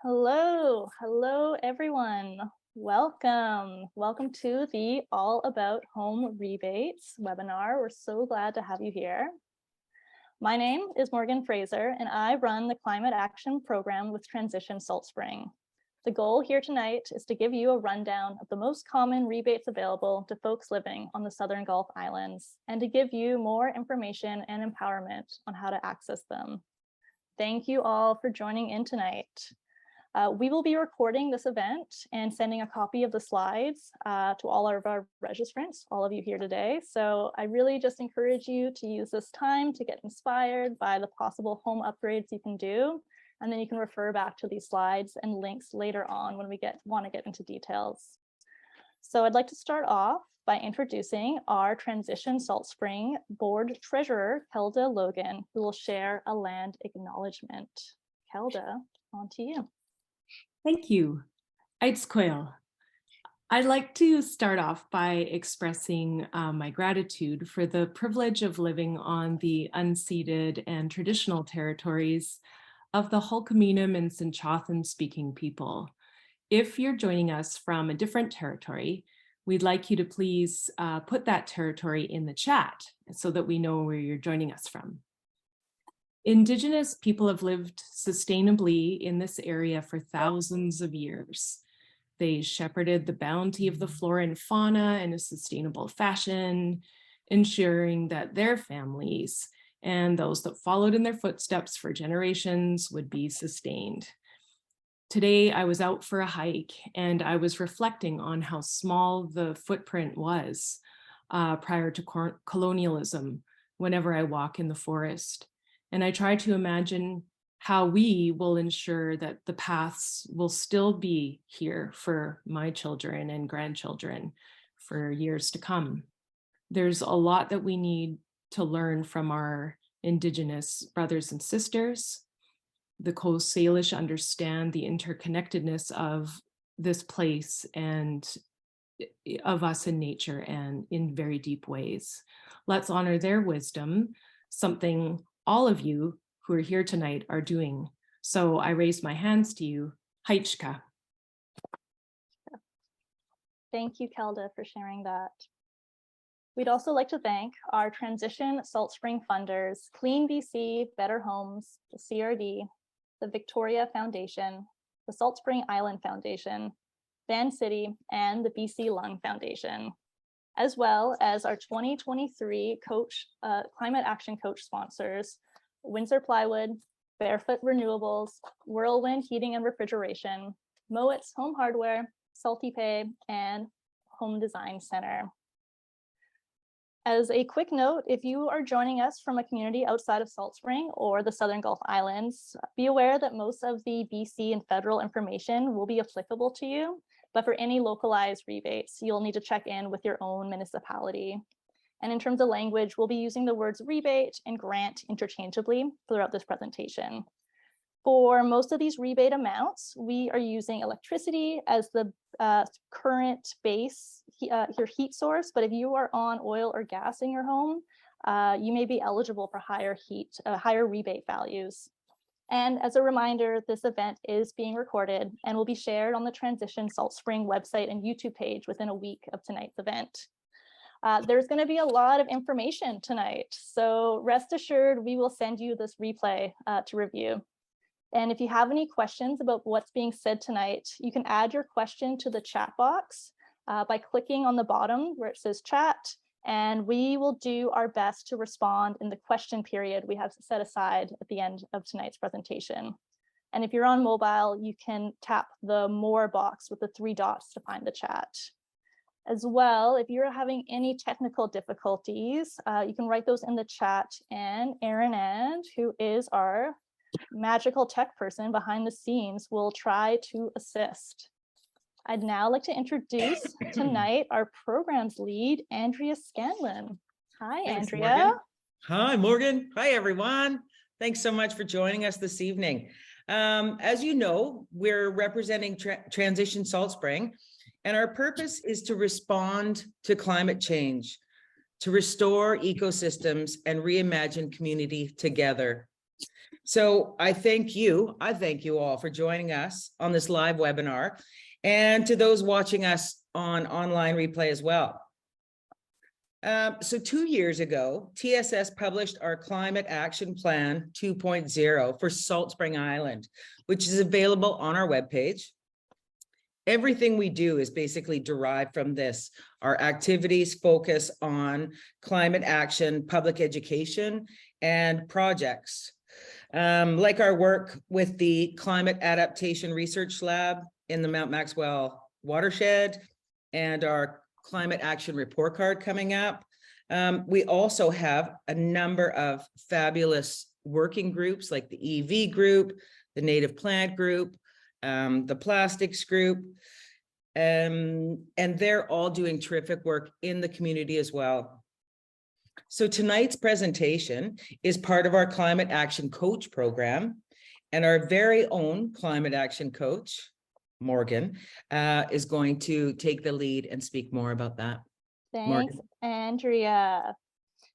Hello everyone. Welcome to the All About Home Rebates webinar. We're so glad to have you here. My name is Morgan Fraser and I run the Climate Action Program with Transition Salt Spring. The goal here tonight is to give you a rundown of the most common rebates available to folks living on the Southern Gulf Islands and to give you more information and empowerment on how to access them. Thank you all for joining in tonight. We will be recording this event and sending a copy of the slides to all of our registrants, all of you here today. So I really just encourage you to use this time to get inspired by the possible home upgrades you can do. And then you can refer back to these slides and links later on when we want to get into details. So I'd like to start off by introducing our Transition Salt Spring Board Treasurer, Kelda Logan, who will share a land acknowledgement. Kelda, on to you. Thank you. I'd like to start off by expressing my gratitude for the privilege of living on the unceded and traditional territories of the Hulkaminam and Sinchothan speaking people. If you're joining us from a different territory, we'd like you to please put that territory in the chat so that we know where you're joining us from. Indigenous people have lived sustainably in this area for thousands of years. They shepherded the bounty of the flora and fauna in a sustainable fashion, ensuring that their families and those that followed in their footsteps for generations would be sustained. Today, I was out for a hike and I was reflecting on how small the footprint was prior to colonialism whenever I walk in the forest. And I try to imagine how we will ensure that the paths will still be here for my children and grandchildren for years to come. There's a lot that we need to learn from our Indigenous brothers and sisters. The Coast Salish understand the interconnectedness of this place and of us in nature and in very deep ways. Let's honor their wisdom, something all of you who are here tonight are doing. So I raise my hands to you. Haichka. Thank you, Kelda, for sharing that. We'd also like to thank our Transition Salt Spring funders, Clean BC, Better Homes, the CRD, the Victoria Foundation, the Salt Spring Island Foundation, Van City, and the BC Lung Foundation, as well as our 2023 Climate Action Coach sponsors, Windsor Plywood, Barefoot Renewables, Whirlwind Heating and Refrigeration, Mowat's Home Hardware, Salty Pay, and Home Design Center. As a quick note, if you are joining us from a community outside of Salt Spring or the Southern Gulf Islands, be aware that most of the BC and federal information will be applicable to you, but for any localized rebates, you'll need to check in with your own municipality. And in terms of language, we'll be using the words rebate and grant interchangeably throughout this presentation. For most of these rebate amounts, we are using electricity as the current base, your heat source, but if you are on oil or gas in your home, you may be eligible for higher rebate values. And as a reminder, this event is being recorded and will be shared on the Transition Salt Spring website and YouTube page within a week of tonight's event. There's going to be a lot of information tonight, so rest assured we will send you this replay to review. And if you have any questions about what's being said tonight, you can add your question to the chat box by clicking on the bottom where it says chat, and we will do our best to respond in the question period we have set aside at the end of tonight's presentation. And if you're on mobile, you can tap the more box with the 3 dots to find the chat. As well, if you're having any technical difficulties, you can write those in the chat, and Erin And, who is our magical tech person behind the scenes, will try to assist. I'd now like to introduce tonight our programs lead, Andrea Scanlon. Hi, Thanks, Andrea. Morgan. Hi, Morgan. Hi, everyone. Thanks so much for joining us this evening. As you know, we're representing Transition Salt Spring, and our purpose is to respond to climate change, to restore ecosystems and reimagine community together. So I thank you all for joining us on this live webinar, and to those watching us on online replay as well. So 2 years ago, TSS published our Climate Action Plan 2.0 for Salt Spring Island, which is available on our webpage. Everything we do is basically derived from this. Our activities focus on climate action, public education, and projects. Like our work with the Climate Adaptation Research Lab in the Mount Maxwell watershed and our Climate Action Report Card coming up. We also have a number of fabulous working groups like the EV group, the Native Plant group, the Plastics group, and they're all doing terrific work in the community as well. So tonight's presentation is part of our Climate Action Coach program, and our very own Climate Action Coach, Morgan, is going to take the lead and speak more about that. Thanks, Morgan. Andrea.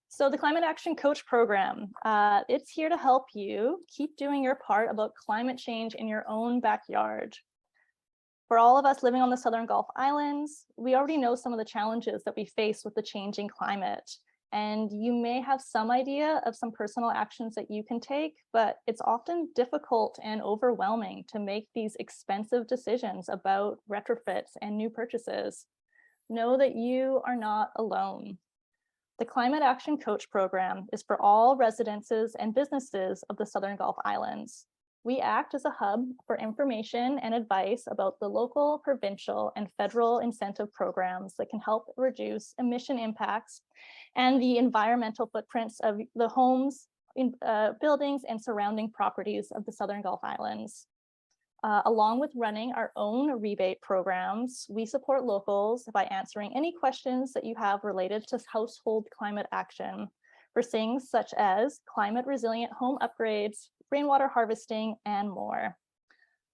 So the Climate Action Coach program, it's here to help you keep doing your part about climate change in your own backyard. For all of us living on the Southern Gulf Islands, we already know some of the challenges that we face with the changing climate. And you may have some idea of some personal actions that you can take, but it's often difficult and overwhelming to make these expensive decisions about retrofits and new purchases. Know that you are not alone. The Climate Action Coach program is for all residences and businesses of the Southern Gulf Islands. We act as a hub for information and advice about the local, provincial, and federal incentive programs that can help reduce emission impacts and the environmental footprints of the homes, buildings, and surrounding properties of the Southern Gulf Islands. Along with running our own rebate programs, we support locals by answering any questions that you have related to household climate action for things such as climate resilient home upgrades, rainwater harvesting, and more.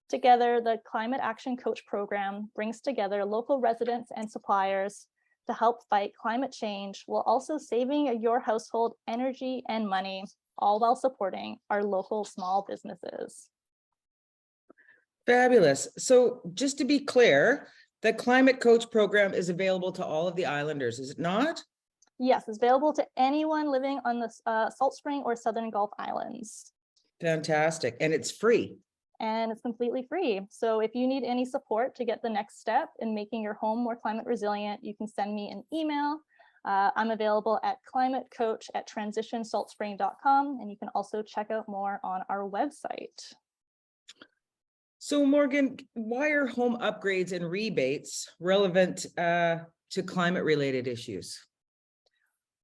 Together, the Climate Action Coach program brings together local residents and suppliers to help fight climate change while also saving your household energy and money, all while supporting our local small businesses. Fabulous. So just to be clear, the Climate Coach program is available to all of the islanders, is it not? Yes, it's available to anyone living on the Salt Spring or Southern Gulf Islands. Fantastic. And it's free. And it's completely free. So if you need any support to get the next step in making your home more climate resilient, you can send me an email. I'm available at climatecoach@transitionsaltspring.com, and you can also check out more on our website. So Morgan, why are home upgrades and rebates relevant to climate related issues?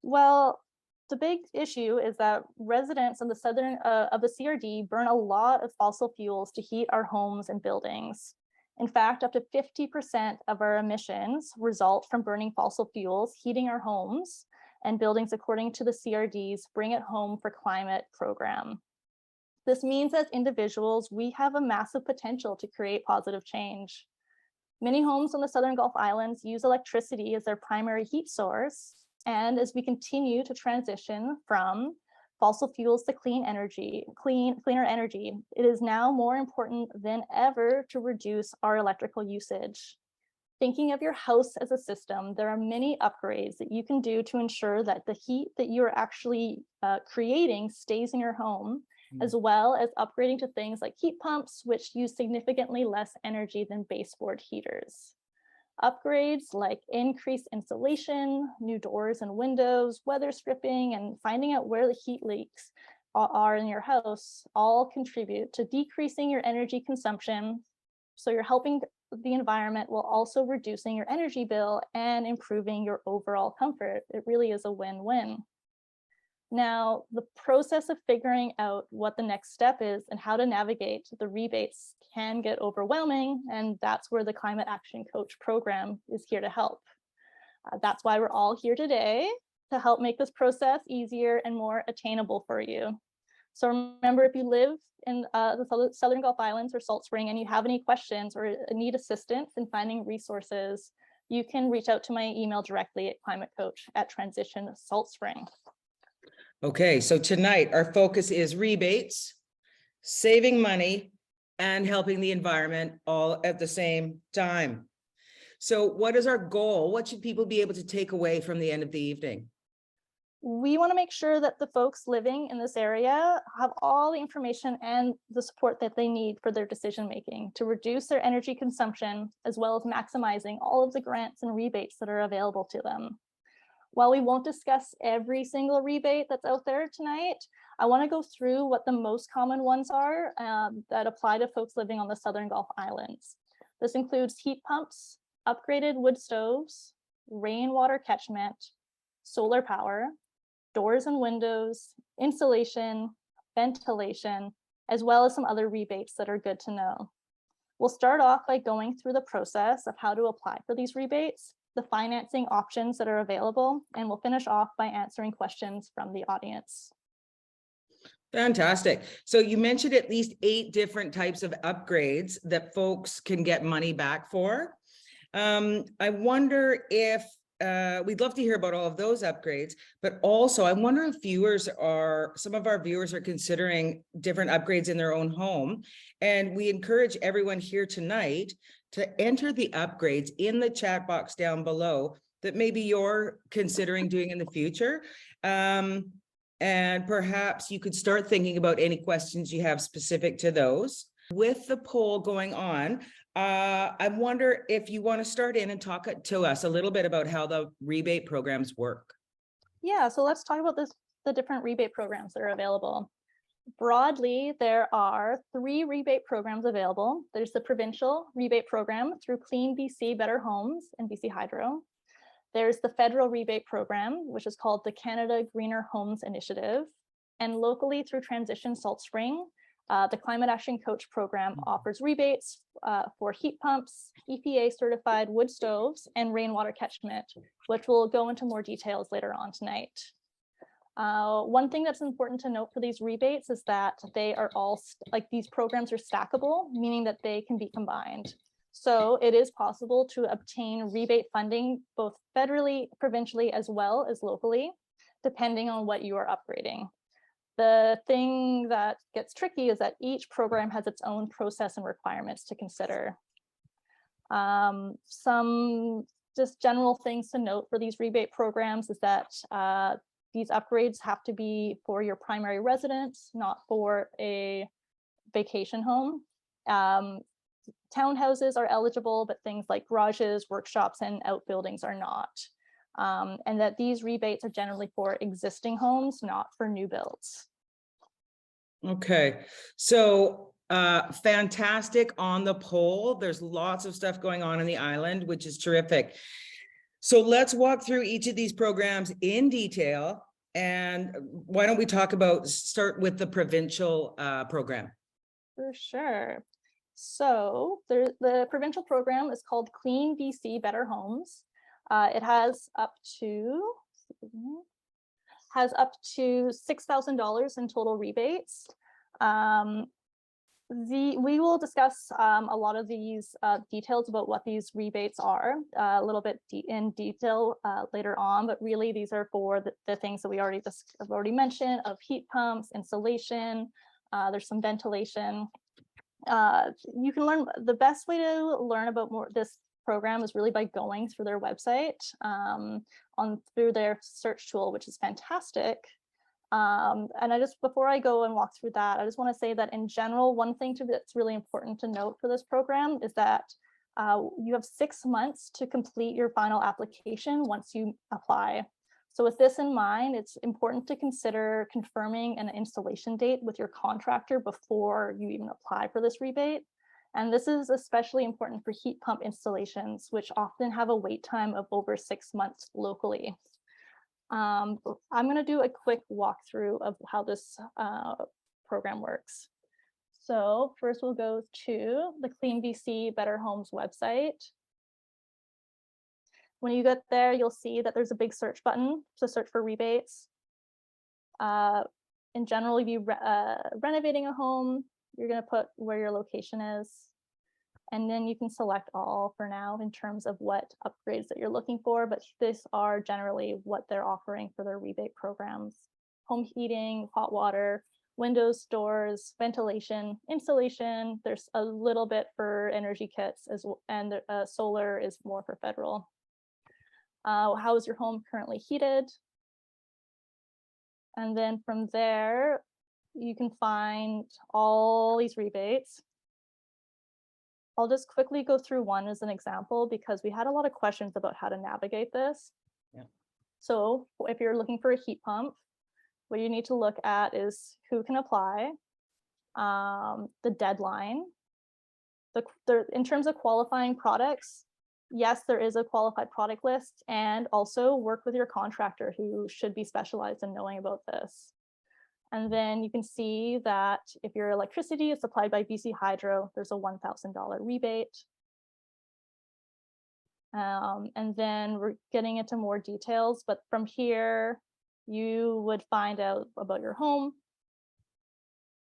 Well, the big issue is that residents of the CRD burn a lot of fossil fuels to heat our homes and buildings. In fact, up to 50% of our emissions result from burning fossil fuels, heating our homes and buildings, according to the CRD's Bring It Home for Climate program. This means as individuals, we have a massive potential to create positive change. Many homes on the Southern Gulf Islands use electricity as their primary heat source. And as we continue to transition from fossil fuels to cleaner energy, it is now more important than ever to reduce our electrical usage. Thinking of your house as a system, there are many upgrades that you can do to ensure that the heat that you're actually creating stays in your home, as well as upgrading to things like heat pumps, which use significantly less energy than baseboard heaters. Upgrades like increased insulation, new doors and windows, weather stripping, and finding out where the heat leaks are in your house all contribute to decreasing your energy consumption. So you're helping the environment while also reducing your energy bill and improving your overall comfort. It really is a win-win. Now, the process of figuring out what the next step is and how to navigate the rebates can get overwhelming, and that's where the Climate Action Coach program is here to help. That's why we're all here today, to help make this process easier and more attainable for you. So remember, if you live in the Southern Gulf Islands or Salt Spring and you have any questions or need assistance in finding resources, you can reach out to my email directly at climatecoach@transitionsaltspring. Okay, so tonight our focus is rebates, saving money, and helping the environment all at the same time. So what is our goal? What should people be able to take away from the end of the evening? We want to make sure that the folks living in this area have all the information and the support that they need for their decision making to reduce their energy consumption, as well as maximizing all of the grants and rebates that are available to them. While we won't discuss every single rebate that's out there tonight, I want to go through what the most common ones are that apply to folks living on the Southern Gulf Islands. This includes heat pumps, upgraded wood stoves, rainwater catchment, solar power, doors and windows, insulation, ventilation, as well as some other rebates that are good to know. We'll start off by going through the process of how to apply for these rebates, the financing options that are available, and we'll finish off by answering questions from the audience. Fantastic. So you mentioned at least 8 different types of upgrades that folks can get money back for. I wonder if we'd love to hear about all of those upgrades, but also I wonder if some of our viewers are considering different upgrades in their own home. And we encourage everyone here tonight to enter the upgrades in the chat box down below that maybe you're considering doing in the future. And perhaps you could start thinking about any questions you have specific to those. With the poll going on, I wonder if you want to start in and talk to us a little bit about how the rebate programs work. Yeah, so let's talk about the different rebate programs that are available. Broadly, there are 3 rebate programs available. There's the provincial rebate program through Clean BC Better Homes and BC Hydro. There's the federal rebate program, which is called the Canada Greener Homes Initiative. And locally through Transition Salt Spring, the climatecoach program offers rebates for heat pumps, EPA certified wood stoves, and rainwater catchment, which we'll go into more details later on tonight. One thing that's important to note for these rebates is that they are all, these programs are stackable, meaning that they can be combined. So it is possible to obtain rebate funding both federally, provincially, as well as locally, depending on what you are upgrading. The thing that gets tricky is that each program has its own process and requirements to consider. Some just general things to note for these rebate programs is that these upgrades have to be for your primary residence, not for a vacation home. Townhouses are eligible, but things like garages, workshops, and outbuildings are not. And that these rebates are generally for existing homes, not for new builds. Okay, so fantastic on the poll. There's lots of stuff going on in the island, which is terrific. So let's walk through each of these programs in detail. And why don't we start with the provincial program? For sure. So the provincial program is called Clean BC Better Homes. It has up to $6,000 in total rebates. We will discuss a lot of these details about what these rebates are a little bit in detail later on, but really these are for the things that we have already mentioned of heat pumps, insulation, there's some ventilation. You can learn, the best way to learn about this program is really by going through their website through their search tool, which is fantastic. And before I go and walk through that, I just want to say that in general, one thing that's really important to note for this program is that you have 6 months to complete your final application once you apply. So with this in mind, it's important to consider confirming an installation date with your contractor before you even apply for this rebate. And this is especially important for heat pump installations, which often have a wait time of over 6 months locally. I'm going to do a quick walkthrough of how this program works. So first we'll go to the Clean BC Better Homes website. When you get there, you'll see that there's a big search button to search for rebates. In general, if you're renovating a home, you're going to put where your location is. And then you can select all for now in terms of what upgrades that you're looking for, but these are generally what they're offering for their rebate programs. home heating, hot water, windows, doors, ventilation, insulation. There's a little bit for energy kits as well, and solar is more for federal. How is your home currently heated? And then from there, you can find all these rebates. I'll just quickly go through one as an example because we had a lot of questions about how to navigate this. Yeah. So if you're looking for a heat pump, what you need to look at is who can apply, the deadline, in terms of qualifying products. Yes, there is a qualified product list, and also work with your contractor who should be specialized in knowing about this. And then you can see that if your electricity is supplied by BC Hydro, there's a $1,000 rebate. And then we're getting into more details, but from here, you would find out about your home,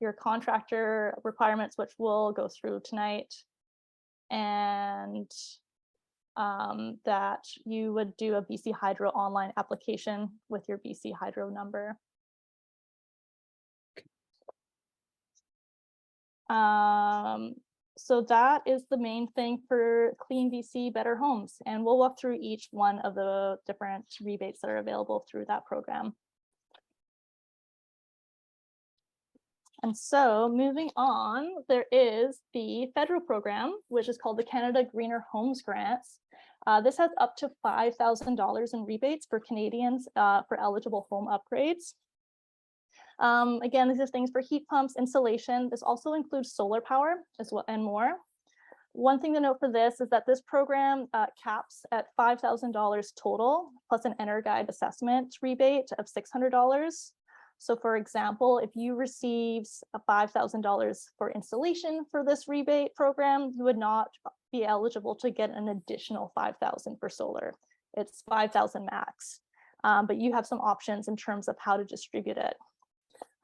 your contractor requirements, which we'll go through tonight, and that you would do a BC Hydro online application with your BC Hydro number. So that is the main thing for Clean BC Better Homes, and we'll walk through each one of the different rebates that are available through that program. And so moving on, there is the federal program, which is called the Canada Greener Homes Grants. This has up to $5,000 in rebates for Canadians for eligible home upgrades. Again, these are things for heat pumps, insulation. This also includes solar power as well and more. One thing to note for this is that this program caps at $5,000 total, plus an EnerGuide assessment rebate of $600. So for example, if you receive $5,000 for installation for this rebate program, you would not be eligible to get an additional $5,000 for solar. It's $5,000 max, but you have some options in terms of how to distribute it.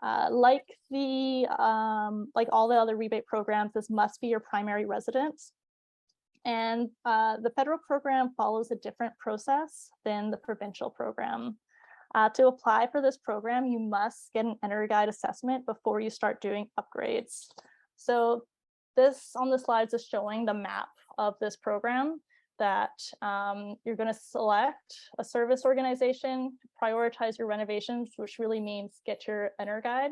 Like all the other rebate programs, this must be your primary residence. And the federal program follows a different process than the provincial program. To apply for this program, you must get an EnerGuide assessment before you start doing upgrades. So this on the slides is showing the map of this program that you're going to select a service organization, prioritize your renovations, which really means get your EnerGuide.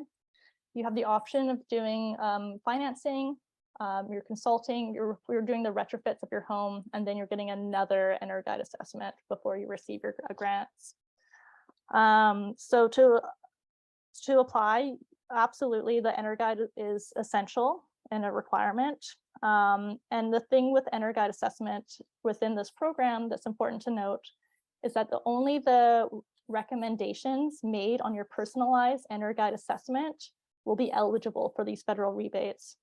You have the option of doing financing, you're consulting, you're doing the retrofits of your home, and then you're getting another EnerGuide assessment before you receive your grants. So to apply, absolutely, the EnerGuide is essential and a requirement. And the thing with EnerGuide assessment within this program that's important to note is that only the recommendations made on your personalized EnerGuide assessment will be eligible for these federal rebates.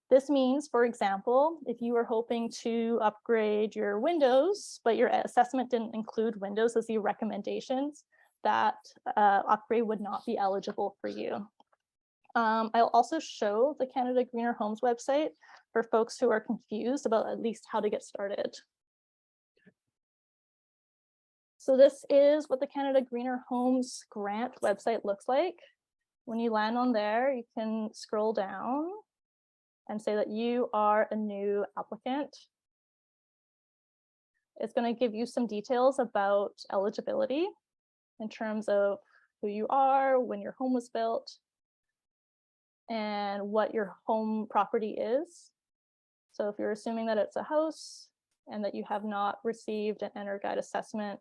This means, for example, if you were hoping to upgrade your windows, but your assessment didn't include windows as the recommendations, that upgrade would not be eligible for you. I'll also show the Canada Greener Homes website for folks who are confused about at least how to get started. So this is what the Canada Greener Homes grant website looks like. When you land on there, you can scroll down and say that you are a new applicant. It's going to give you some details about eligibility in terms of who you are, when your home was built, and what your home property is. So if you're assuming that it's a house and that you have not received an EnerGuide assessment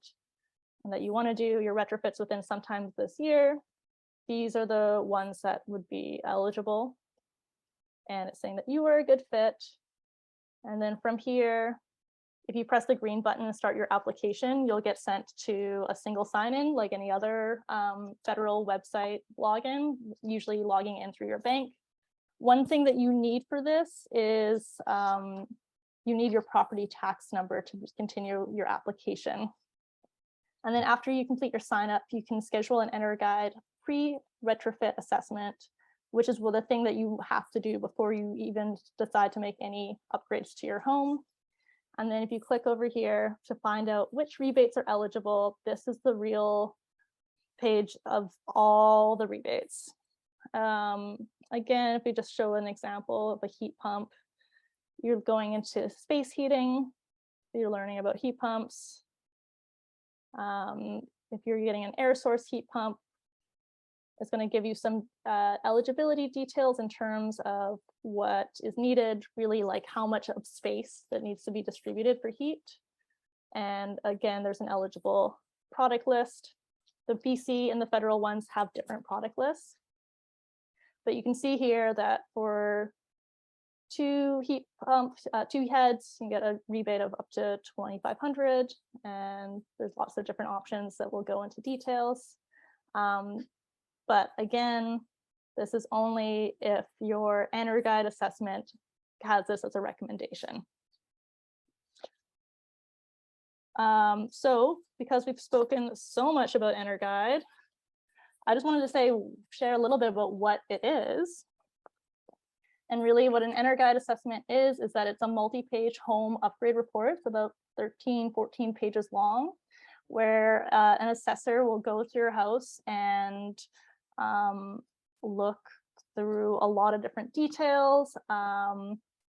and that you want to do your retrofits within sometime this year, these are the ones that would be eligible. And it's saying that you are a good fit. And then from here, if you press the green button and start your application, you'll get sent to a single sign-in like any other federal website login, usually logging in through your bank. One thing that you need for this is you need your property tax number to continue your application. And then after you complete your sign up, you can schedule an EnerGuide pre-retrofit assessment, which is the thing that you have to do before you even decide to make any upgrades to your home. And then if you click over here to find out which rebates are eligible, this is the real page of all the rebates. Again, if we just show an example of a heat pump, you're going into space heating, you're learning about heat pumps. If you're getting an air source heat pump, it's going to give you some eligibility details in terms of what is needed, really like how much of space that needs to be distributed for heat. And again, there's an eligible product list. The BC and the federal ones have different product lists. But you can see here that for 2 heat pumps, 2 heads, you get a rebate of up to $2,500, and there's lots of different options that will go into details. But again, this is only if your EnerGuide assessment has this as a recommendation. So because we've spoken so much about EnerGuide, I just wanted to share a little bit about what it is. And really what an EnerGuide assessment is that it's a multi-page home upgrade report. It's about 13, 14 pages long, where an assessor will go through your house and look through a lot of different details.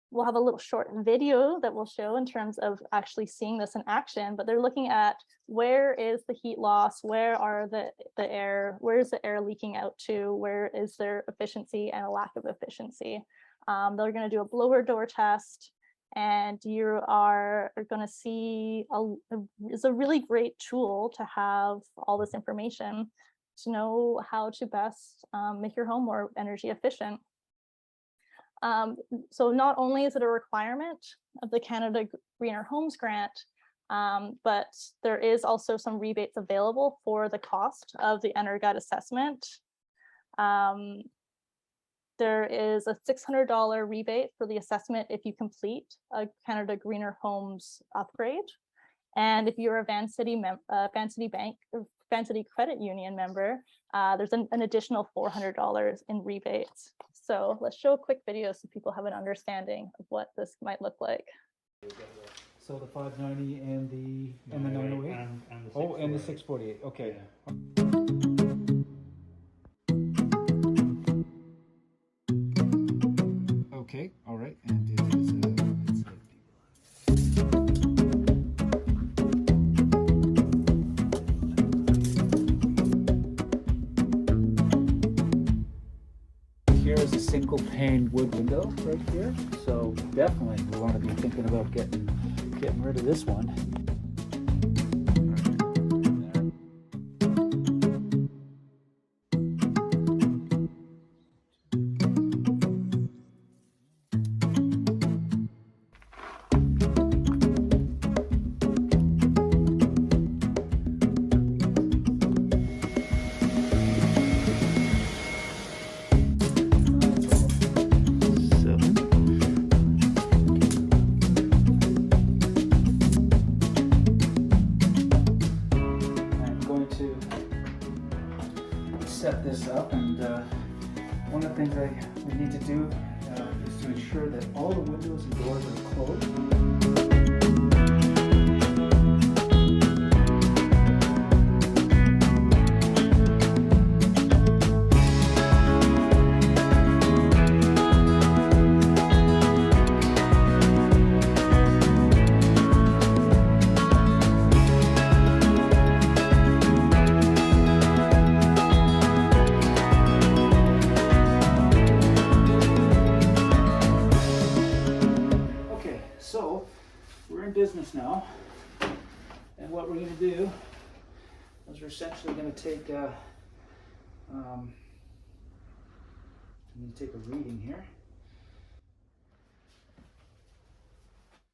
We'll have a little short video that we'll show in terms of actually seeing this in action, but they're looking at where is the heat loss, where are the air, where's the air leaking out to, where is there efficiency and a lack of efficiency. They're going to do a blower door test, and you are going to see it's a really tool tool to have all this information to know how to best make your home more energy efficient. So not only is it a requirement of the Canada Greener Homes Grant, but there is also some rebates available for the cost of the EnerGuide assessment. There is a $600 rebate for the assessment if you complete a Canada Greener Homes upgrade. And if you're a Van City Credit Union member, there's an additional $400 in rebates. So let's show a quick video so people have an understanding of what this might look like. So the 590 and the 908? And the 648. Okay. Yeah. Okay, all right. And it is here is a single pane wood window right here. So definitely we want to be thinking about getting rid of this one. Set this up, and one of the things we need to do is to ensure that all the windows and doors are closed. Business now, and what we're going to do is we're essentially going to take I'm going to take a reading here.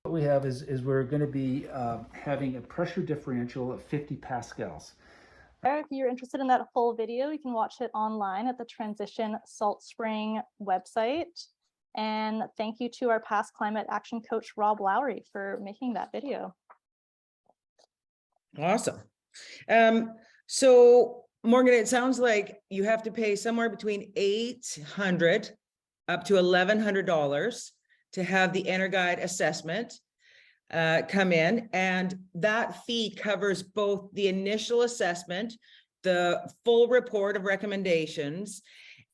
What we have is we're going to be having a pressure differential of 50 pascals. If you're interested in that full video, you can watch it online at the Transition Salt Spring website. And thank you to our past climate action coach, Rob Lowry, for making that video. Awesome. So Morgan, it sounds like you have to pay somewhere between $800 up to $1,100 to have the EnerGuide assessment come in. And that fee covers both the initial assessment the full report of recommendations.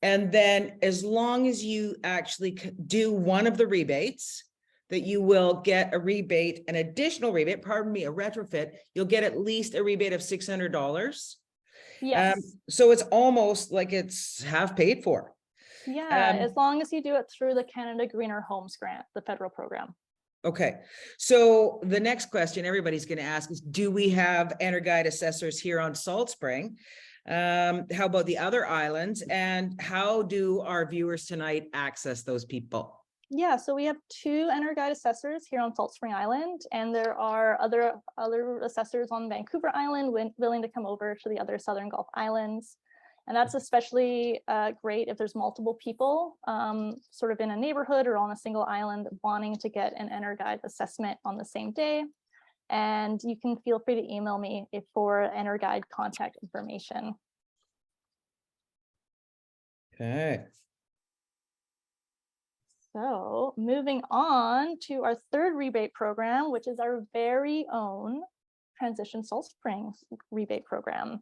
And then as long as you actually do one of the rebates, that you will get a rebate, an additional rebate, pardon me, a retrofit, you'll get at least a rebate of $600. Yes. So it's almost like it's half paid for. Yeah, as long as you do it through the Canada Greener Homes Grant, the federal program. Okay, so the next question everybody's going to ask is, do we have EnerGuide assessors here on Salt Spring? How about the other islands? And how do our viewers tonight access those people? Yeah, so we have 2 EnerGuide assessors here on Salt Spring Island, and there are other assessors on Vancouver Island willing to come over to the other Southern Gulf Islands. And that's especially great if there's multiple people sort of in a neighborhood or on a single island wanting to get an EnerGuide assessment on the same day. And you can feel free to email me for EnerGuide contact information. Okay. So moving on to our 3rd rebate program, which is our very own Transition Salt Spring rebate program.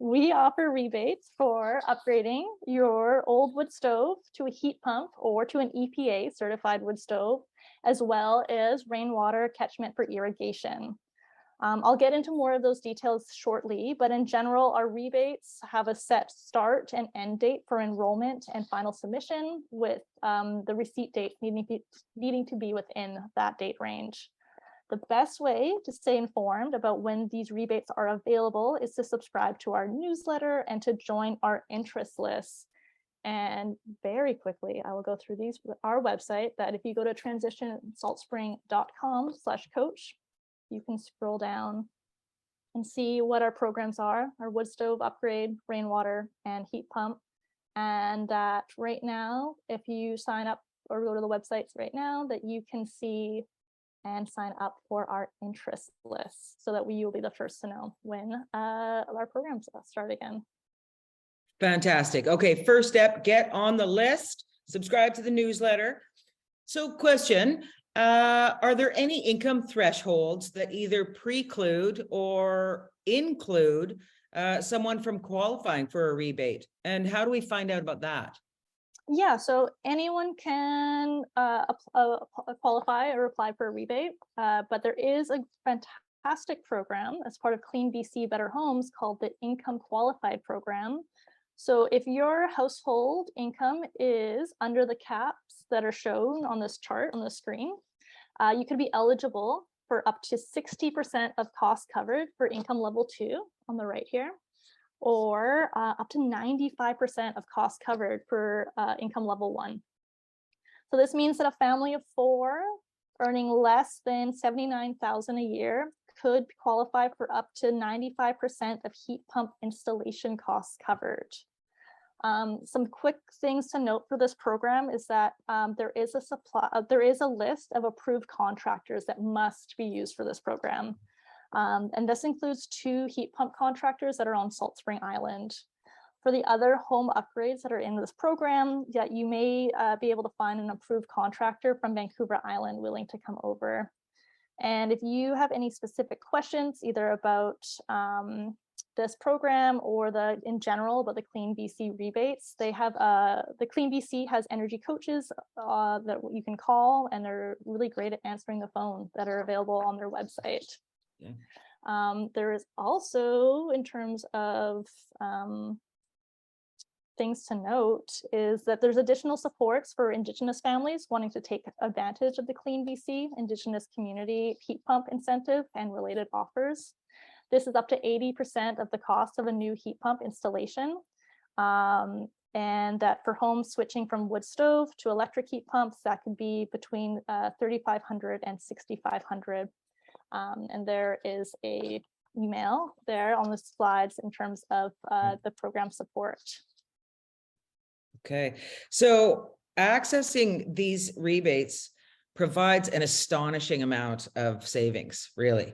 We offer rebates for upgrading your old wood stove to a heat pump or to an EPA certified wood stove, as well as rainwater catchment for irrigation. I'll get into more of those details shortly, but in general, our rebates have a set start and end date for enrollment and final submission, with the receipt date needing to be within that date range. The best way to stay informed about when these rebates are available is to subscribe to our newsletter and to join our interest list. And very quickly, I will go through these. Our website, that if you go to transitionsaltspring.com/coach, you can scroll down and see what our programs are: our wood stove upgrade, rainwater, and heat pump. And that right now, if you sign up or go to the websites right now, that you can see and sign up for our interest list, so that you will be the first to know when our programs start again. Fantastic. Okay, first step, get on the list, subscribe to the newsletter. So question, are there any income thresholds that either preclude or include someone from qualifying for a rebate? And how do we find out about that? Yeah, so anyone can qualify or apply for a rebate, but there is a fantastic program as part of Clean BC Better Homes called the Income Qualified Program. So if your household income is under the caps that are shown on this chart on the screen, you could be eligible for up to 60% of costs covered for income level 2 on the right here, or up to 95% of costs covered for income level 1. So this means that a family of 4 earning less than $79,000 a year could qualify for up to 95% of heat pump installation costs covered. Some quick things to note for this program is that there is a list of approved contractors that must be used for this program. And this includes 2 heat pump contractors that are on Salt Spring Island. For the other home upgrades that are in this program, you may be able to find an approved contractor from Vancouver Island willing to come over. And if you have any specific questions, either about this program or in general about the Clean BC rebates, they have the Clean BC has energy coaches that you can call, and they're really great at answering the phone, that are available on their website. Yeah. There is also, in terms of things to note, is that there's additional supports for Indigenous families wanting to take advantage of the Clean BC Indigenous Community Heat Pump Incentive and related offers. This is up to 80% of the cost of a new heat pump installation. And that for homes switching from wood stove to electric heat pumps, that could be between $3,500 and $6,500. And there is a email there on the slides in terms of the program support. Okay, so accessing these rebates provides an astonishing amount of savings, really.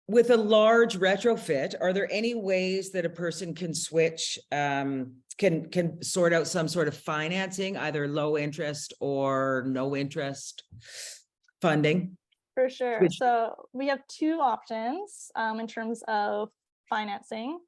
With a large retrofit, are there any ways that a person can switch, can sort out some sort of financing, either low interest or no interest funding? For sure. So we have two options in terms of financing.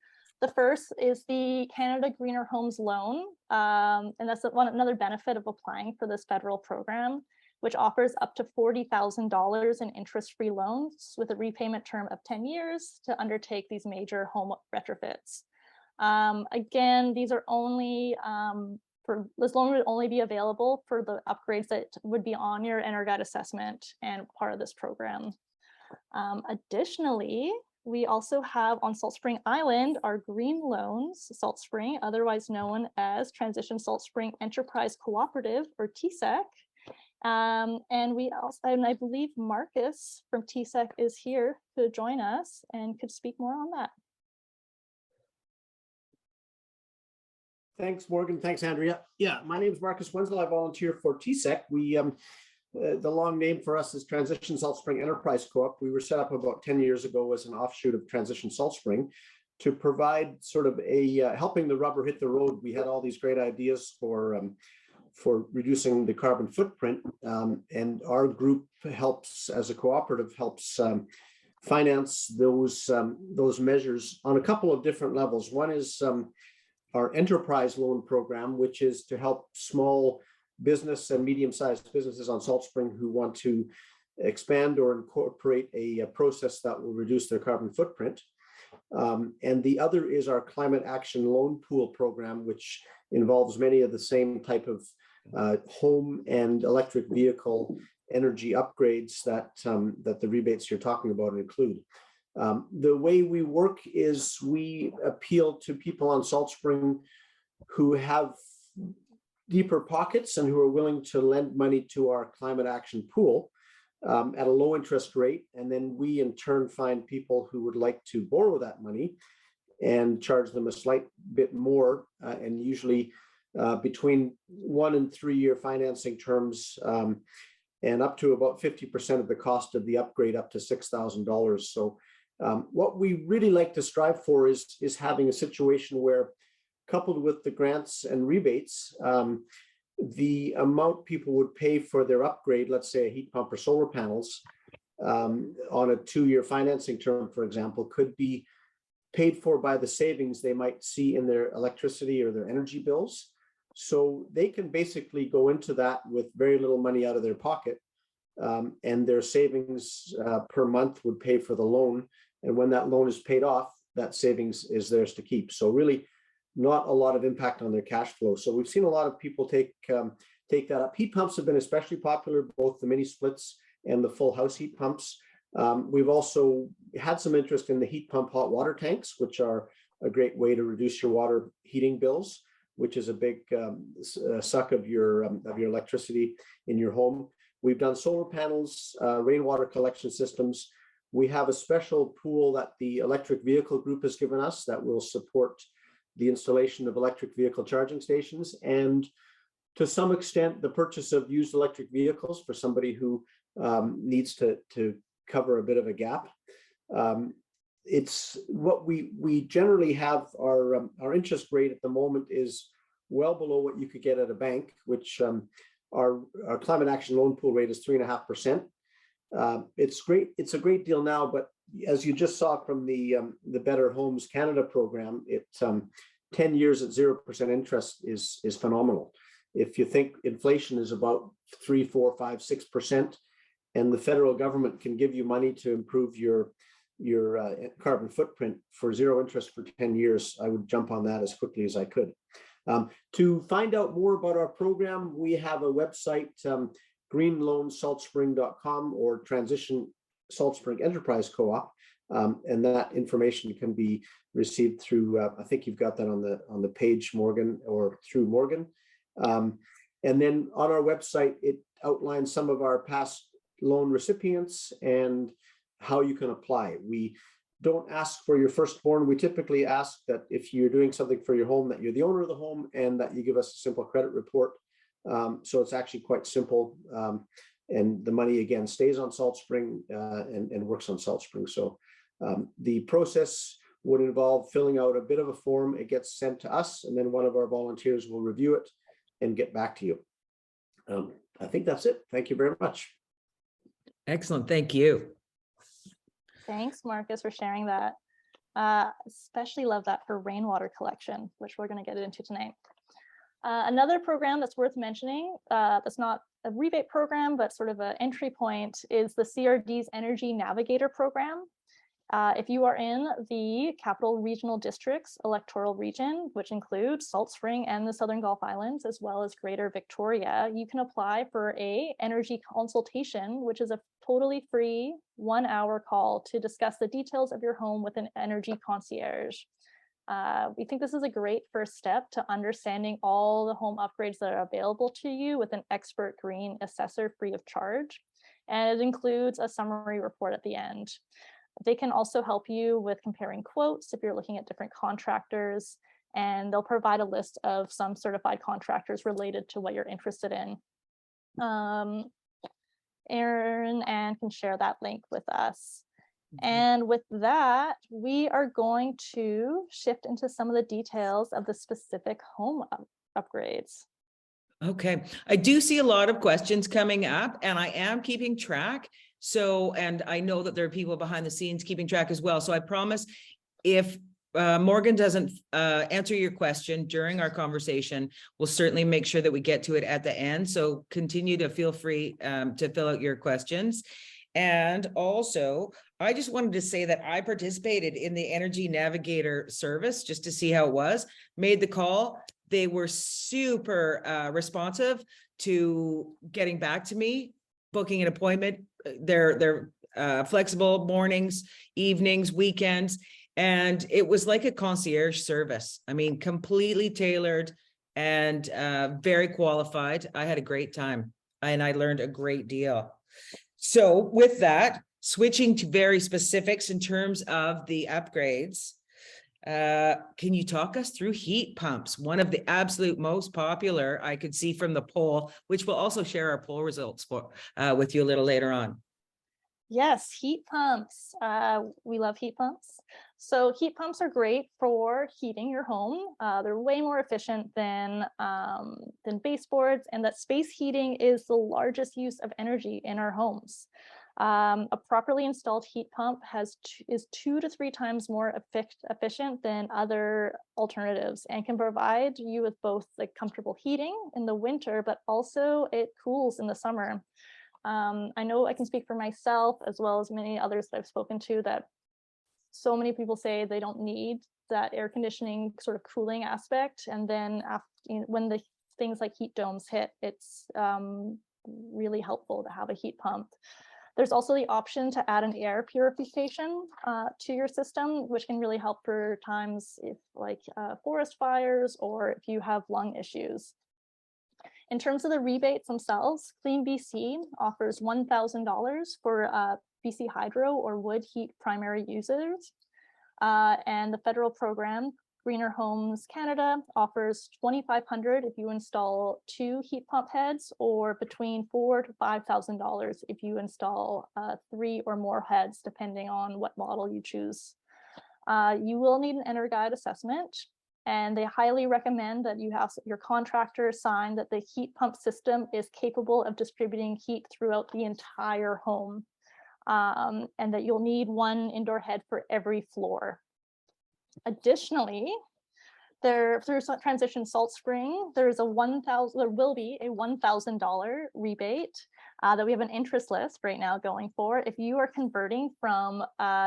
The first is the Canada Greener Homes Loan, and that's another benefit of applying for this federal program, which offers up to $40,000 in interest-free loans with a repayment term of 10 years to undertake these major home retrofits. Again, these are only this loan would only be available for the upgrades that would be on your NRGAD assessment and part of this program. Additionally, we also have on Salt Spring Island our green loans, Salt Spring, otherwise known as Transition Salt Spring Enterprise Cooperative, or TSEC. And we also, and I believe Marcus from TSEC is here to join us and could speak more on that. Thanks, Morgan. Thanks, Andrea. Yeah, my name is Marcus Wenzel. I volunteer for TSEC. We, the long name for us is Transition Salt Spring Enterprise Co-op. We were set up about 10 years ago as an offshoot of Transition Salt Spring to provide sort of a helping the rubber hit the road. We had all these great ideas for reducing the carbon footprint, and our group helps, as a cooperative, helps finance those measures on a couple of different levels. One is our enterprise loan program, which is to help small business and medium-sized businesses on Salt Spring who want to expand or incorporate a process that will reduce their carbon footprint. And the other is our Climate Action Loan Pool program, which involves many of the same type of home and electric vehicle energy upgrades that the rebates you're talking about include. The way we work is we appeal to people on Salt Spring who have deeper pockets and who are willing to lend money to our climate action pool at a low interest rate. And then we in turn find people who would like to borrow that money and charge them a slight bit more, and usually between 1 and 3 year financing terms, and up to about 50% of the cost of the upgrade, up to $6,000. So what we really like to strive for is having a situation where, coupled with the grants and rebates, the amount people would pay for their upgrade, let's say a heat pump or solar panels, on a 2 year financing term, for example, could be paid for by the savings they might see in their electricity or their energy bills. So they can basically go into that with very little money out of their pocket, and their savings per month would pay for the loan. And when that loan is paid off, that savings is theirs to keep. So really not a lot of impact on their cash flow. So we've seen a lot of people take that up. Heat pumps have been especially popular, both the mini splits and the full house heat pumps. We've also had some interest in the heat pump hot water tanks, which are a great way to reduce your water heating bills, which is a big suck of your electricity in your home. We've done solar panels, rainwater collection systems. We have a special pool that the electric vehicle group has given us that will support the installation of electric vehicle charging stations, and to some extent the purchase of used electric vehicles for somebody who needs to cover a bit of a gap. It's what we generally have. Our interest rate at the moment is well below what you could get at a bank, which our climate action loan pool rate is 3.5%. It's great. It's a great deal now, but as you just saw from the Better Homes Canada program, 10 years at 0% interest is phenomenal. If you think inflation is about 3, 4, 5, 6%, and the federal government can give you money to improve your carbon footprint for 0 interest for 10 years, I would jump on that as quickly as I could. To find out more about our program, we have a website, greenloansaltspring.com or Transition Salt Spring Enterprise Co-op, and that information can be received through, I think you've got that on the page, Morgan, or through Morgan. And then on our website, it outlines some of our past loan recipients and how you can apply. We don't ask for your firstborn. We typically ask that if you're doing something for your home, that you're the owner of the home and that you give us a simple credit report. So it's actually quite simple. And the money, again, stays on Salt Spring and works on Salt Spring. So the process would involve filling out a bit of a form. It gets sent to us, and then one of our volunteers will review it and get back to you. I think that's it. Thank you very much. Excellent. Thank you. Thanks, Marcus, for sharing that. Especially love that for rainwater collection, which we're going to get into tonight. Another program that's worth mentioning, that's not a rebate program, but sort of an entry point, is the CRD's Energy Navigator program. If you are in the Capital Regional District's electoral region, which includes Salt Spring and the Southern Gulf Islands, as well as Greater Victoria, you can apply for a energy consultation, which is a totally free 1-hour call to discuss the details of your home with an energy concierge. We think this is a great first step to understanding all the home upgrades that are available to you with an expert green assessor free of charge. And it includes a summary report at the end. They can also help you with comparing quotes if you're looking at different contractors, and they'll provide a list of some certified contractors related to what you're interested in. Aaron and can share that link with us. And with that, we are going to shift into some of the details of the specific home upgrades. Okay, I do see a lot of questions coming up, and I am keeping track. So, and I know that there are people behind the scenes keeping track as well. So I promise if Morgan doesn't answer your question during our conversation, we'll certainly make sure that we get to it at the end. So continue to feel free to fill out your questions. And also, I just wanted to say that I participated in the Energy Navigator service just to see how it was, made the call. They were super responsive to getting back to me, booking an appointment. They're flexible mornings, evenings, weekends, and it was like a concierge service. I mean, completely tailored and very qualified. I had a great time and I learned a great deal. So with that, switching to very specifics in terms of the upgrades, can you talk us through heat pumps? One of the absolute most popular I could see from the poll, which we'll also share our poll results for with you a little later on. Yes, heat pumps. We love heat pumps. So heat pumps are great for heating your home. They're way more efficient than baseboards, and that space heating is the largest use of energy in our homes. A properly installed heat pump is 2 to 3 times more efficient than other alternatives and can provide you with both like comfortable heating in the winter, but also it cools in the summer. I know I can speak for myself as well as many others that I've spoken to, that so many people say they don't need that air conditioning sort of cooling aspect. And then when the things like heat domes hit, it's really helpful to have a heat pump. There's also the option to add an air purification to your system, which can really help for times if like forest fires or if you have lung issues. In terms of the rebates themselves, Clean BC offers $1,000 for BC Hydro or wood heat primary users. And the federal program, Greener Homes Canada, offers $2,500 if you install 2 heat pump heads, or between $4,000 to $5,000 if you install 3 or more heads, depending on what model you choose. You will need an EnerGuide assessment, and they highly recommend that you have your contractor sign that the heat pump system is capable of distributing heat throughout the entire home, and that you'll need 1 indoor head for every floor. Additionally, through Transition Salt Spring, there will be a $1,000 rebate that we have an interest list right now going for if you are converting from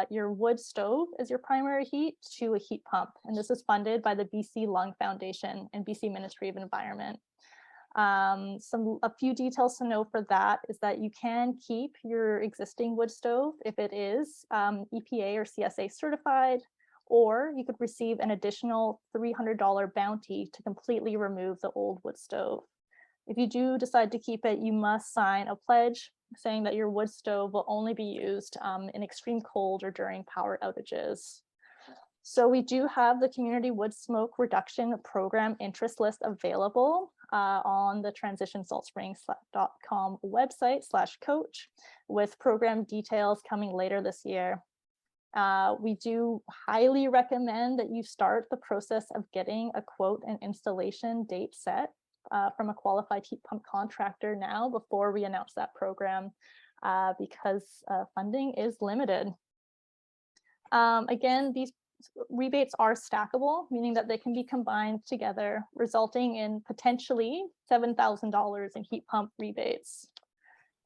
your wood stove as your primary heat to a heat pump. And this is funded by the BC Lung Foundation and BC Ministry of Environment. A few details to know for that is that you can keep your existing wood stove if it is EPA or CSA certified, or you could receive an additional $300 bounty to completely remove the old wood stove. If you do decide to keep it, you must sign a pledge saying that your wood stove will only be used in extreme cold or during power outages. So we do have the Community Wood Smoke Reduction Program interest list available on the transitionsaltsprings.com website /coach, with program details coming later this year. We do highly recommend that you start the process of getting a quote and installation date set from a qualified heat pump contractor now before we announce that program. because funding is limited. Again, these rebates are stackable, meaning that they can be combined together, resulting in potentially $7,000 in heat pump rebates,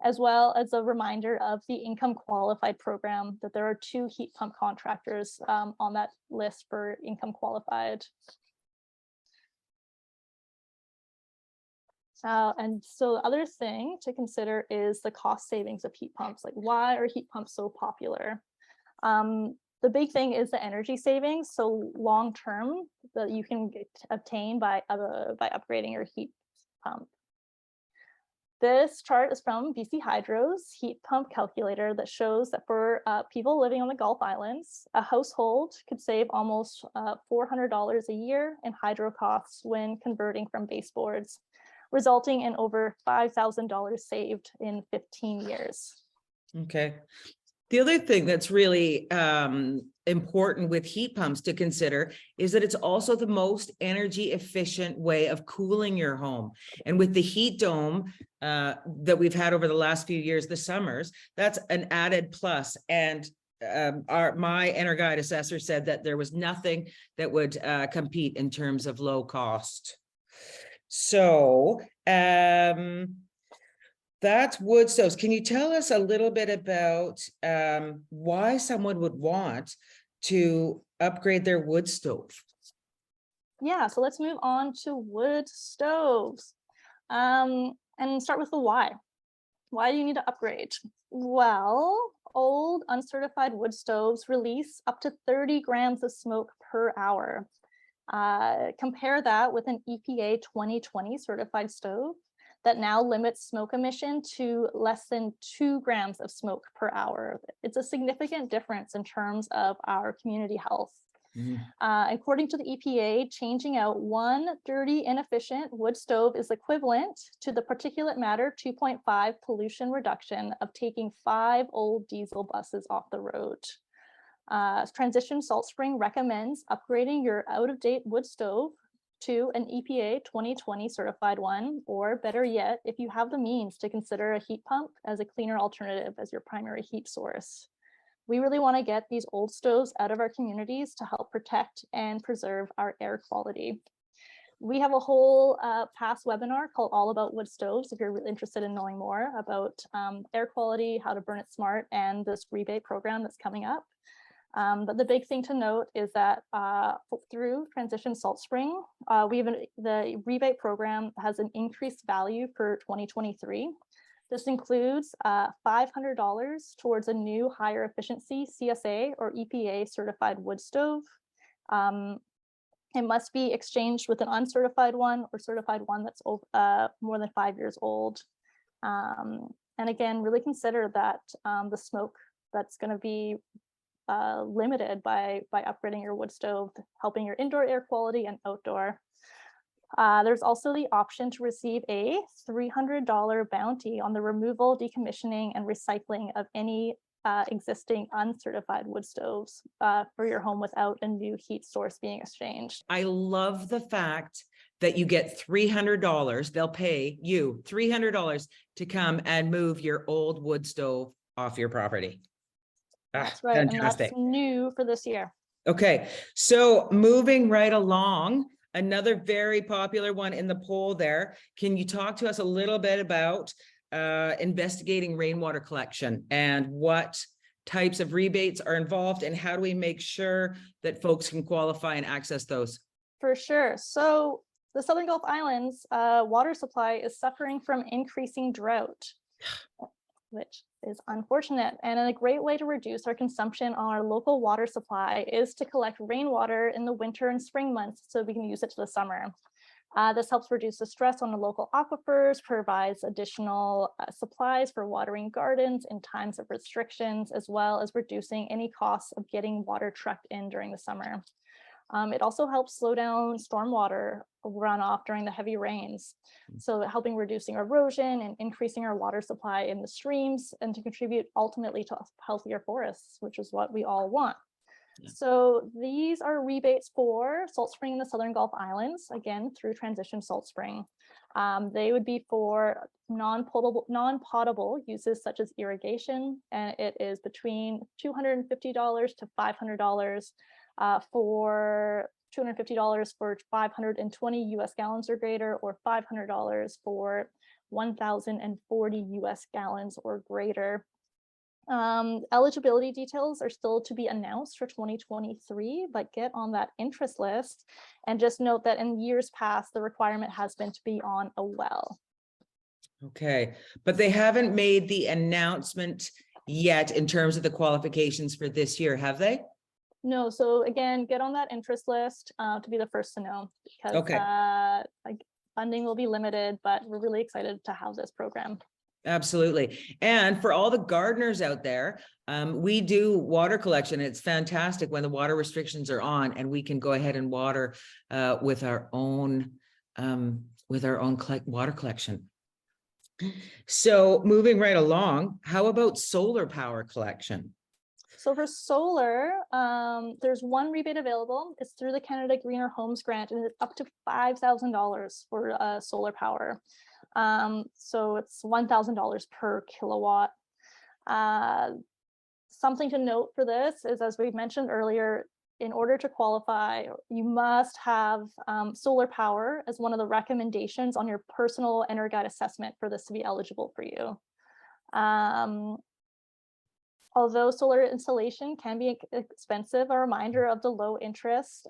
as well as a reminder of the income qualified program, that there are 2 heat pump contractors on that list for income qualified. And so the other thing to consider is the cost savings of heat pumps. Like, why are heat pumps so popular? The big thing is the energy savings. So long term that you can obtain by upgrading your heat pump. This chart is from BC Hydro's heat pump calculator that shows that for people living on the Gulf Islands, a household could save almost $400 a year in hydro costs when converting from baseboards, resulting in over $5,000 saved in 15 years. Okay. The other thing that's really important with heat pumps to consider is that it's also the most energy efficient way of cooling your home. And with the heat dome that we've had over the last few years, the summers, that's an added plus. And my EnerGuide assessor said that there was nothing that would compete in terms of low cost. So that's wood stoves. Can you tell us a little bit about why someone would want to upgrade their wood stove? Yeah, so let's move on to wood stoves and start with the why. Why do you need to upgrade? Well, old uncertified wood stoves release up to 30 grams of smoke per hour. Compare that with an EPA 2020 certified stove that now limits smoke emission to less than 2 grams of smoke per hour. It's a significant difference in terms of our community health. According to the EPA, changing out one dirty, inefficient wood stove is equivalent to the particulate matter 2.5 pollution reduction of taking 5 old diesel buses off the road. Transition Salt Spring recommends upgrading your out-of-date wood stove to an EPA 2020 certified one, or better yet, if you have the means, to consider a heat pump as a cleaner alternative as your primary heat source. We really want to get these old stoves out of our communities to help protect and preserve our air quality. We have a whole past webinar called All About Wood Stoves if you're really interested in knowing more about air quality, how to burn it smart, and this rebate program that's coming up. But the big thing to note is that through Transition Salt Spring, the rebate program has an increased value for 2023. This includes $500 towards a new higher efficiency CSA or EPA certified wood stove. It must be exchanged with an uncertified one or certified one that's more than 5 years old. And again, really consider that the smoke that's going to be limited by upgrading your wood stove, helping your indoor air quality and outdoor. There's also the option to receive a $300 bounty on the removal, decommissioning, and recycling of any existing uncertified wood stoves for your home without a new heat source being exchanged. I love the fact that you get $300. They'll pay you $300 to come and move your old wood stove off your property. That's right, Fantastic. And that's new for this year. Okay, so moving right along, another very popular one in the poll there. Can you talk to us a little bit about investigating rainwater collection and what types of rebates are involved and how do we make sure that folks can qualify and access those? For sure. So the Southern Gulf Islands water supply is suffering from increasing drought, which is unfortunate. And a great way to reduce our consumption on our local water supply is to collect rainwater in the winter and spring months so we can use it to the summer. This helps reduce the stress on the local aquifers, provides additional supplies for watering gardens in times of restrictions, as well as reducing any costs of getting water trucked in during the summer. It also helps slow down stormwater runoff during the heavy rains. So helping reducing erosion and increasing our water supply in the streams and to contribute ultimately to healthier forests, which is what we all want. Yeah. So these are rebates for Salt Spring in the Southern Gulf Islands, again, through Transition Salt Spring. They would be for non-potable uses such as irrigation, and it is between $250 to $500 for $250 for 520 US gallons or greater, or $500 for 1,040 US gallons or greater. Eligibility details are still to be announced for 2023, but get on that interest list. And just note that in years past, the requirement has been to be on a well. Okay, but they haven't made the announcement yet in terms of the qualifications for this year, have they? No, so again, get on that interest list to be the first to know, because Okay. funding will be limited, but we're really excited to have this program. Absolutely. And for all the gardeners out there, we do water collection. It's fantastic when the water restrictions are on and we can go ahead and water with our own water collection. So moving right along, how about solar power collection? So for solar, there's one rebate available. It's through the Canada Greener Homes Grant, and it's up to $5,000 for solar power. So it's $1,000 per kilowatt. Something to note for this is, as we mentioned earlier, in order to qualify, you must have solar power as one of the recommendations on your personal EnerGuide assessment for this to be eligible for you. Although solar installation can be expensive, a reminder of the low interest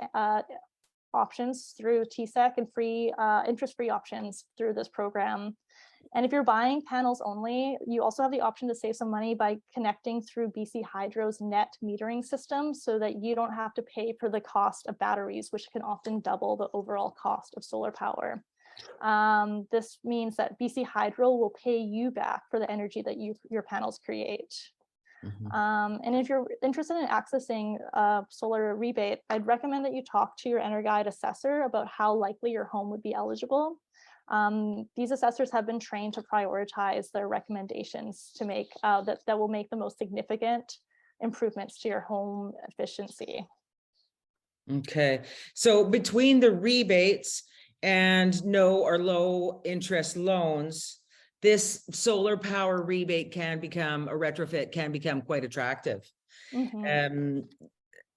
options through TSEC and interest-free options through this program. And if you're buying panels only, you also have the option to save some money by connecting through BC Hydro's net metering system, so that you don't have to pay for the cost of batteries, which can often double the overall cost of solar power. This means that BC Hydro will pay you back for the energy that your panels create. And if you're interested in accessing solar rebate, I'd recommend that you talk to your EnerGuide assessor about how likely your home would be eligible. These assessors have been trained to prioritize their recommendations to make that will make the most significant improvements to your home efficiency. Okay, so between the rebates and no or low interest loans, this solar power rebate can become a retrofit, can become quite attractive.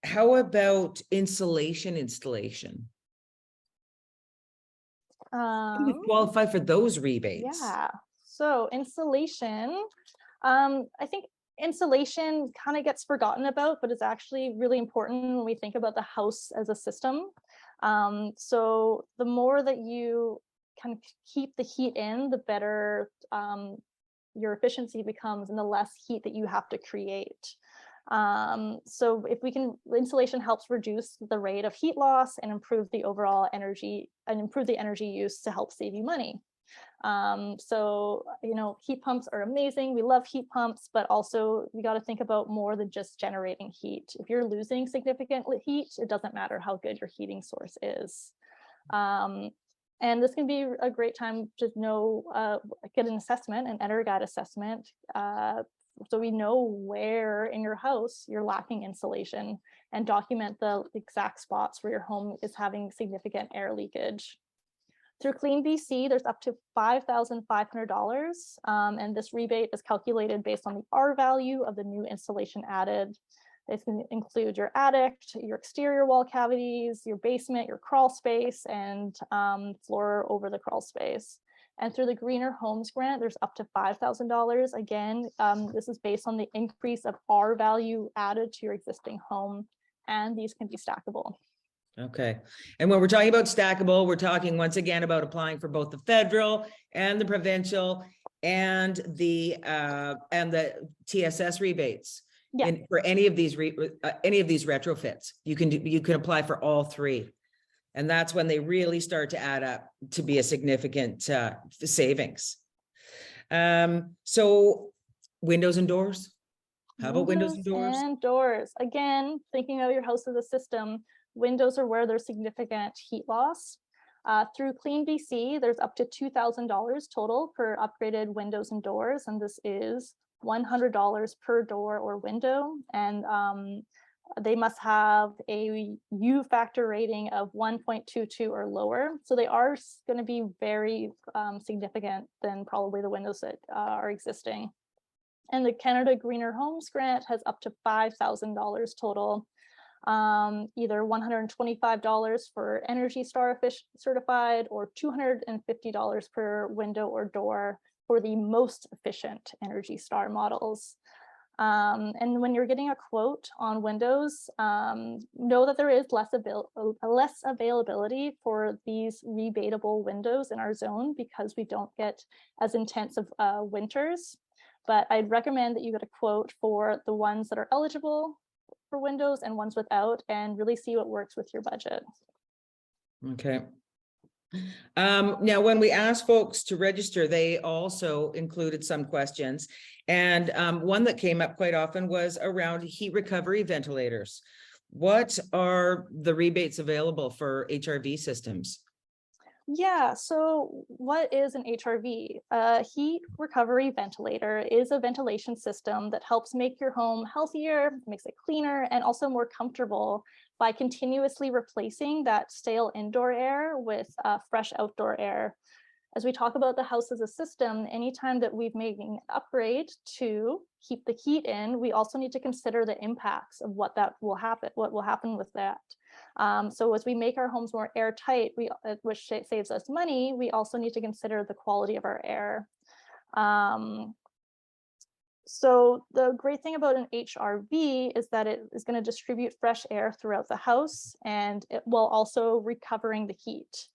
How about installation? How do we qualify for those rebates? Yeah, so insulation, I think insulation kind of gets forgotten about, but it's actually really important when we think about the house as a system. So the more that you can keep the heat in, the better your efficiency becomes and the less heat that you have to create. So if we can, insulation helps reduce the rate of heat loss and improve the overall energy and improve the energy use to help save you money. So, you know, heat pumps are amazing. We love heat pumps, but also we got to think about more than just generating heat. If you're losing significant heat, it doesn't matter how good your heating source is. And this can be a great time to know, get an assessment, an EnerGuide assessment, so we know where in your house you're lacking insulation, and document the exact spots where your home is having significant air leakage. Through Clean BC, there's up to $5,500, and this rebate is calculated based on the R value of the new installation added. This can include your attic, your exterior wall cavities, your basement, your crawl space, and floor over the crawl space. And through the Greener Homes Grant, there's up to $5,000. Again, this is based on the increase of R value added to your existing home, and these can be stackable. Okay. And when we're talking about stackable, we're talking once again about applying for both the federal and the provincial and the TSS rebates. Yeah. And for any of these retrofits, you can apply for all three. And that's when they really start to add up to be a significant savings. So windows and doors. How about windows and doors? And doors. Again, thinking of your house as a system, windows are where there's significant heat loss. Through Clean BC, there's up to $2,000 total for upgraded windows and doors, and this is $100 per door or window. And They must have a U factor rating of 1.22 or lower. So they are going to be very significant than probably the windows that are existing. And the Canada Greener Homes Grant has up to $5,000 total, either $125 for Energy Star certified or $250 per window or door for the most efficient Energy Star models. And when you're getting a quote on windows, know that there is less availability for these rebatable windows in our zone because we don't get as intensive winters. But I'd recommend that you get a quote for the ones that are eligible for windows and ones without, and really see what works with your budget. Okay. Now, when we asked folks to register, they also included some questions. And one that came up quite often was around heat recovery ventilators. What are the rebates available for HRV systems? Yeah, so what is an HRV? A heat recovery ventilator is a ventilation system that helps make your home healthier, makes it cleaner, and also more comfortable by continuously replacing that stale indoor air with fresh outdoor air. As we talk about the house as a system, anytime that we've made an upgrade to keep the heat in, we also need to consider the impacts of what will happen with that. So as we make our homes more airtight, which saves us money, we also need to consider the quality of our air. So the great thing about an HRV is that it is going to distribute fresh air throughout the house, and it will also recovering the heat.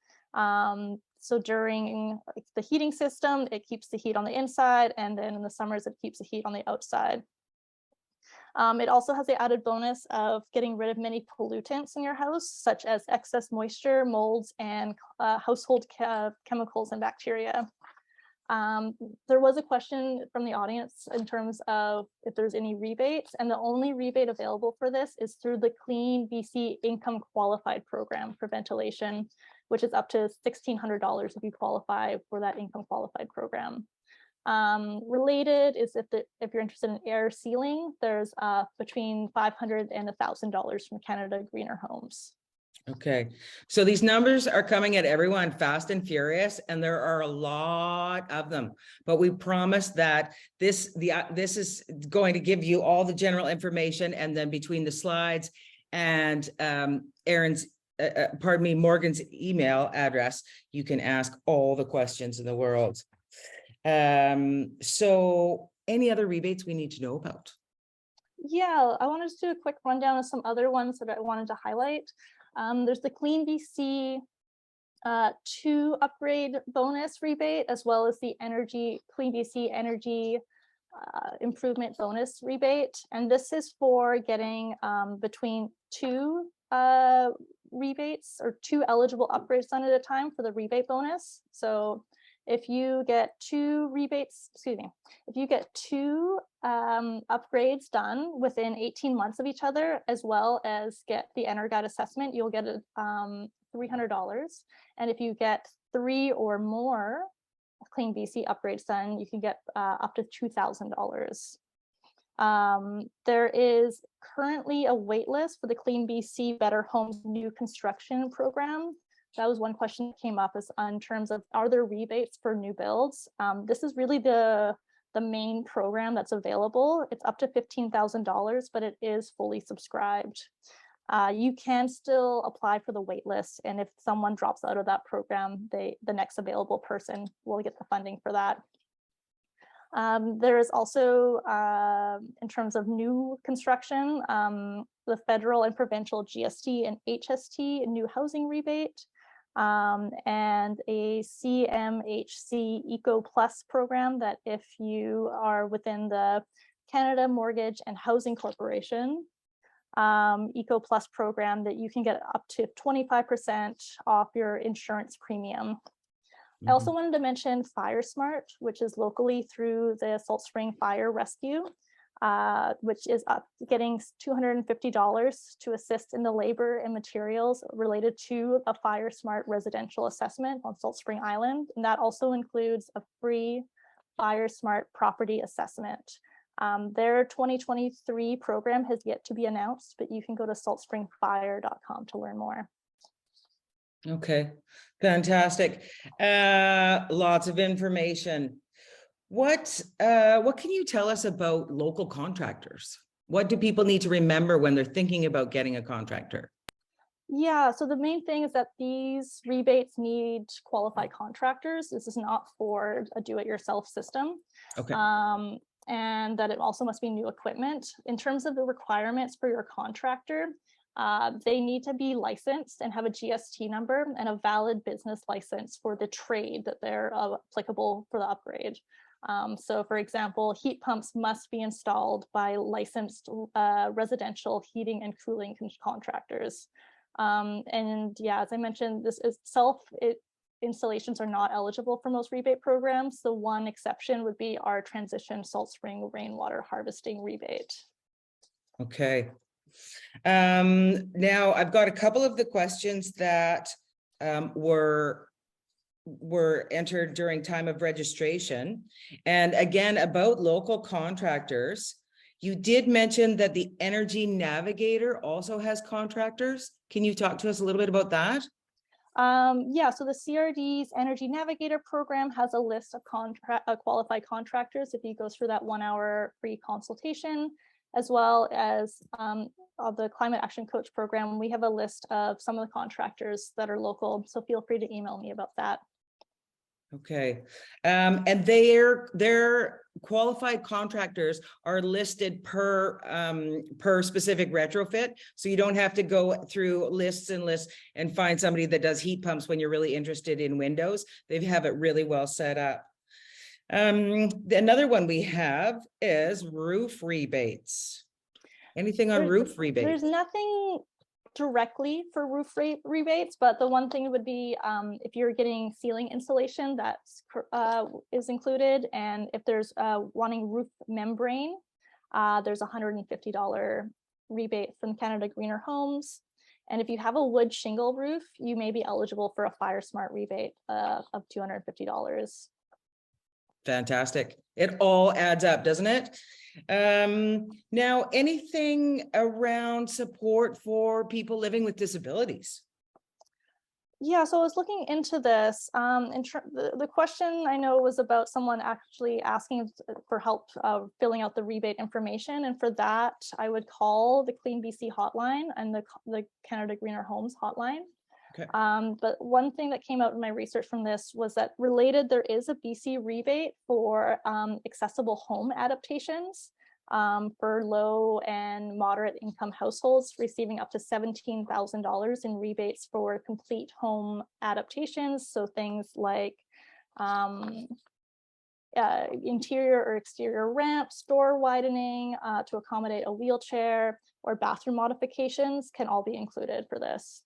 So during the heating system, it keeps the heat on the inside, and then in the summers, it keeps the heat on the outside. It also has the added bonus of getting rid of many pollutants in your house, such as excess moisture, molds, and household chemicals and bacteria. There was a question from the audience in terms of if there's any rebates, and the only rebate available for this is through the Clean BC Income Qualified Program for ventilation, which is up to $1,600 if you qualify for that income qualified program. Related is if you're interested in air sealing, there's between $500 and $1,000 from Canada Greener Homes. Okay, so these numbers are coming at everyone fast and furious, and there are a lot of them, but we promise that this is going to give you all the general information, and then between the slides and Morgan's email address, you can ask all the questions in the world. So any other rebates we need to know about? Yeah, I wanted to do a quick rundown of some other ones that I wanted to highlight. There's the Clean BC 2 upgrade bonus rebate, as well as the Clean BC energy improvement bonus rebate. And this is for getting between 2 rebates or 2 eligible upgrades done at a time for the rebate bonus. So if you get 2 rebates, if you get 2 upgrades done within 18 months of each other, as well as get the EnerGuide assessment, you'll get $300. And if you get 3 or more Clean BC upgrades done, you can get up to $2,000. There is currently a wait list for the Clean BC Better Homes new construction program. That was one question that came up, is in terms of, are there rebates for new builds? This is really the main program that's available. It's up to $15,000, but it is fully subscribed. You can still apply for the wait list, and if someone drops out of that program, the next available person will get the funding for that. There is also, in terms of new construction, the federal and provincial GST and HST new housing rebate, and a CMHC Eco Plus program that if you are within the Canada Mortgage and Housing Corporation Eco Plus program, that you can get up to 25% off your insurance premium. I also wanted to mention FireSmart, which is locally through the Salt Spring Fire Rescue, which is getting $250 to assist in the labor and materials related to a FireSmart residential assessment on Salt Spring Island. And that also includes a free FireSmart property assessment. Their 2023 program has yet to be announced, but you can go to saltspringfire.com to learn more. Okay, fantastic. Lots of information. What can you tell us about local contractors? What do people need to remember when they're thinking about getting a contractor? Yeah, so the main thing is that these rebates need qualified contractors. This is not for a do-it-yourself system. Okay. And that it also must be new equipment. In terms of the requirements for your contractor, they need to be licensed and have a GST number and a valid business license for the trade that they're applicable for the upgrade. So for example, heat pumps must be installed by licensed residential heating and cooling contractors. And yeah, as I mentioned, installations are not eligible for most rebate programs. The one exception would be our transition salt spring rainwater harvesting rebate. Okay. Now I've got a couple of the questions that were entered during time of registration. And again, about local contractors, you did mention that the Energy Navigator also has contractors. Can you talk to us a little bit about that? Yeah, so the CRD's Energy Navigator program has a list of qualified contractors if you go through that 1-hour free consultation, as well as of the Climate Action Coach program. We have a list of some of the contractors that are local, so feel free to email me about that. Okay, and their qualified contractors are listed per specific retrofit, so you don't have to go through lists and lists and find somebody that does heat pumps when you're really interested in windows. They have it really well set up. Another one we have is roof rebates. Anything on roof rebates? There's nothing directly for roof rebates, but the one thing would be if you're getting ceiling insulation, that's is included, and if there's wanting roof membrane, there's $150 rebate from Canada Greener Homes. And if you have a wood shingle roof, you may be eligible for a Fire Smart rebate of $250. Fantastic. It all adds up, doesn't it? Now, anything around support for people living with disabilities? Yeah, so I was looking into this. The question I know was about someone actually asking for help filling out the rebate information. And for that, I would call the Clean BC hotline and the Canada Greener Homes hotline. Okay. But one thing that came out in my research from this was that related, there is a BC rebate for accessible home adaptations for low and moderate income households receiving up to $17,000 in rebates for complete home adaptations. So things like interior or exterior ramps, door widening to accommodate a wheelchair, or bathroom modifications can all be included for this.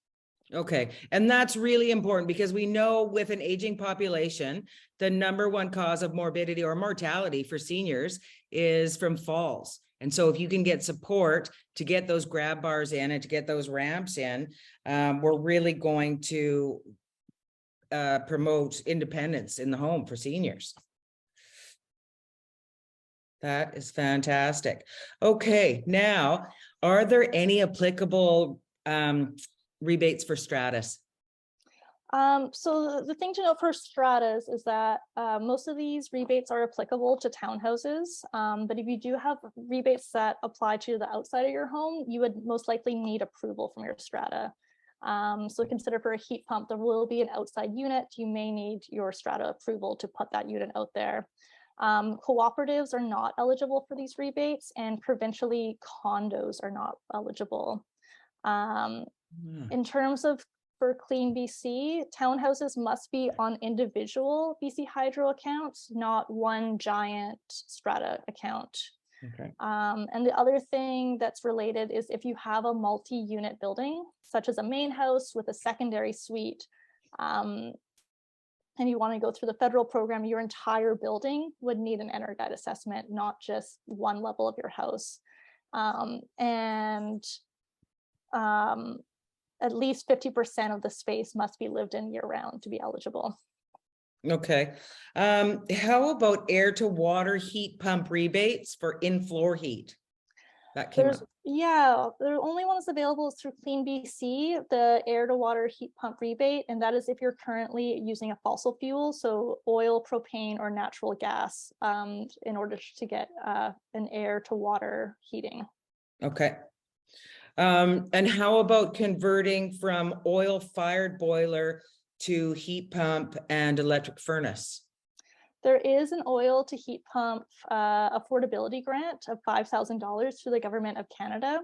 Okay, and that's really important because we know with an aging population, the #1 cause of morbidity or mortality for seniors is from falls. And so if you can get support to get those grab bars in and to get those ramps in, we're really going to promote independence in the home for seniors. That is fantastic. Okay, now, are there any applicable rebates for Stratas? So the thing to note for Stratas is that most of these rebates are applicable to townhouses, but if you do have rebates that apply to the outside of your home, you would most likely need approval from your strata. So consider for a heat pump, there will be an outside unit. You may need your strata approval to put that unit out there. Cooperatives are not eligible for these rebates, and provincially condos are not eligible. In terms of for Clean BC, townhouses must be on individual BC Hydro accounts, not one giant strata account. Okay. And the other thing that's related is if you have a multi-unit building, such as a main house with a secondary suite, and you want to go through the federal program, your entire building would need an EnerGuide assessment, not just one level of your house. At least 50% of the space must be lived in year-round to be eligible. Okay. How about air to water heat pump rebates for in-floor heat? That came up. The only one that's available is through Clean BC, the air to water heat pump rebate, and that is if you're currently using a fossil fuel, so oil, propane, or natural gas, in order to get an air to water heating. Okay. And how about converting from oil-fired boiler to heat pump and electric furnace? There is an oil to heat pump affordability grant of $5,000 through the Government of Canada.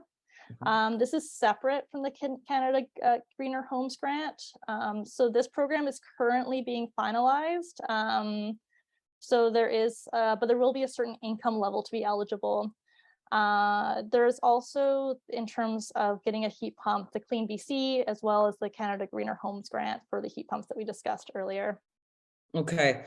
This is separate from the Canada Greener Homes Grant. So this program is currently being finalized. So there is, but there will be a certain income level to be eligible. There's also, in terms of getting a heat pump, the Clean BC, as well as the Canada Greener Homes Grant for the heat pumps that we discussed earlier. Okay.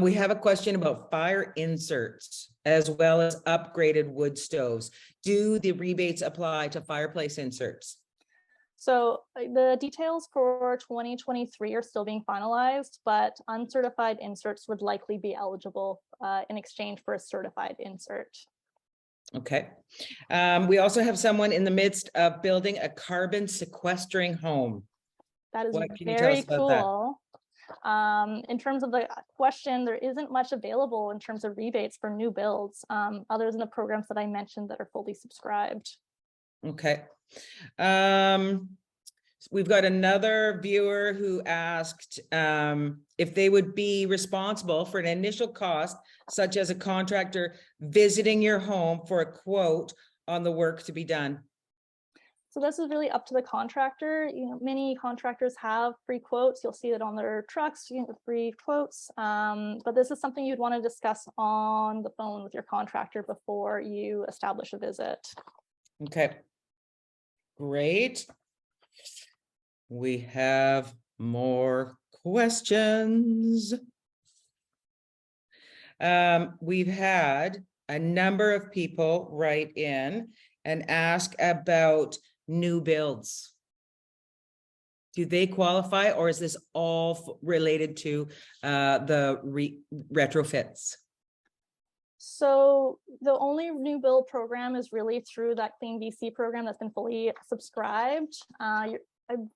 We have a question about fire inserts as well as upgraded wood stoves. Do the rebates apply to fireplace inserts? So the details for 2023 are still being finalized, but uncertified inserts would likely be eligible in exchange for a certified insert. Okay. We also have someone in the midst of building a carbon sequestering home. That is What can you tell very us about that? cool. In terms of the question, there isn't much available in terms of rebates for new builds, other than the programs that I mentioned that are fully subscribed. Okay. We've got another viewer who asked if they would be responsible for an initial cost, such as a contractor visiting your home for a quote on the work to be done. So this is really up to the contractor. You know, many contractors have free quotes. You'll see it on their trucks, you know, free quotes. But this is something you'd want to discuss on the phone with your contractor before you establish a visit. Okay. Great. We have more questions. We've had a number of people write in and ask about new builds. Do they qualify, or is this all related to the retrofits? So the only new build program is really through that Clean BC program that's been fully subscribed.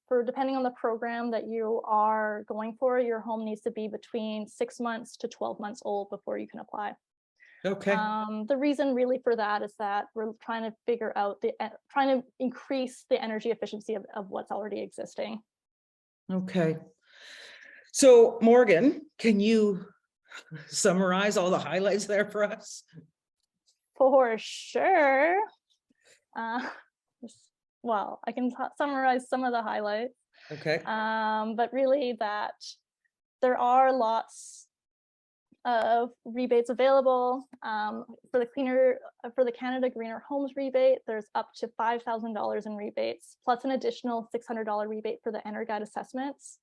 For depending on the program that you are going for, your home needs to be between 6 months to 12 months old before you can apply. Okay. The reason really for that is that we're trying to figure out trying to increase the energy efficiency of what's already existing. Okay. So Morgan, can you summarize all the highlights there for us? For sure. Well, I can summarize some of the highlights. Okay. But really that there are lots of rebates available for the Canada Greener Homes rebate. There's up to $5,000 in rebates, plus an additional $600 rebate for the Energuide assessments.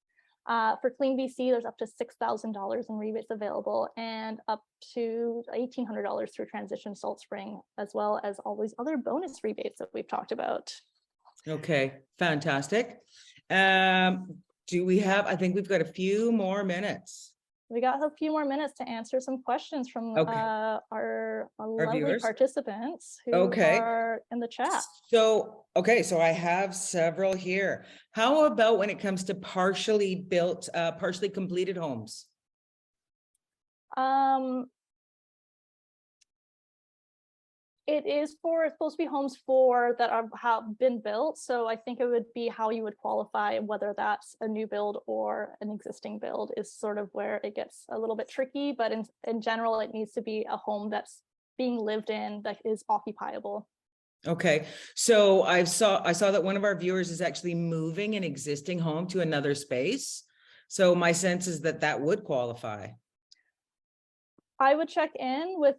For Clean BC, there's up to $6,000 in rebates available, and up to $1,800 through Transition Salt Spring, as well as all these other bonus rebates that we've talked about. Okay, fantastic. Do we have, I think we've got a few more minutes. We got a few more minutes to answer some questions from our lovely viewers, participants who are in the chat. So, okay, so I have several here. How about when it comes to partially built, partially completed homes? It is supposed to be homes that have been built. So I think it would be how you would qualify, whether that's a new build or an existing build is sort of where it gets a little bit tricky. But in general, it needs to be a home that's being lived in that is occupiable. Okay, so I saw that one of our viewers is actually moving an existing home to another space. So my sense is that would qualify. I would check in with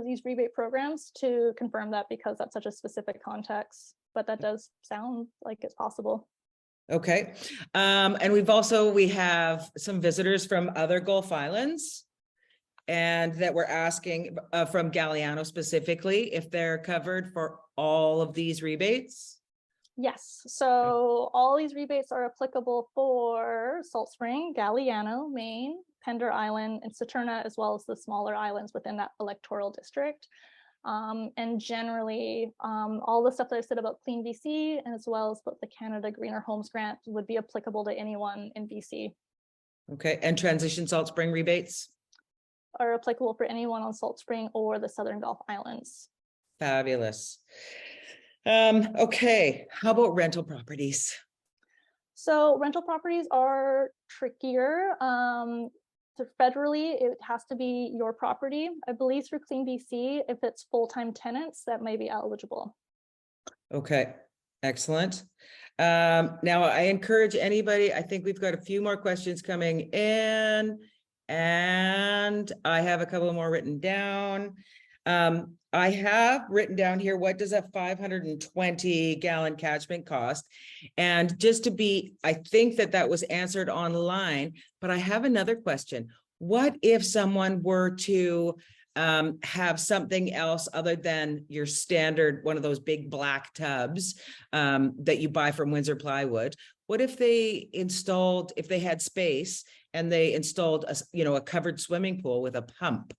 these rebate programs to confirm that, because that's such a specific context, but that does sound like it's possible. Okay. And we have some visitors from other Gulf Islands, and that we're asking from Galliano specifically if they're covered for all of these rebates. Yes, so all these rebates are applicable for Salt Spring, Galliano, Maine, Pender Island, and Saturna, as well as the smaller islands within that electoral district. And generally, all the stuff that I said about Clean BC, as well as about the Canada Greener Homes Grant, would be applicable to anyone in BC. Okay, and transition Salt Spring rebates? Are applicable for anyone on Salt Spring or the Southern Gulf Islands. Fabulous. Okay, how about rental properties? So rental properties are trickier. So federally, it has to be your property. I believe through Clean BC, if it's full-time tenants, that may be eligible. Okay, excellent. Now I encourage anybody, I think we've got a few more questions coming in, and I have a couple more written down. I have written down here, what does a 520 gallon catchment cost? And just to be, I think that was answered online, but I have another question. What if someone were to have something else other than your standard, one of those big black tubs that you buy from Windsor Plywood? What if they installed, if they had space and they installed a covered swimming pool with a pump?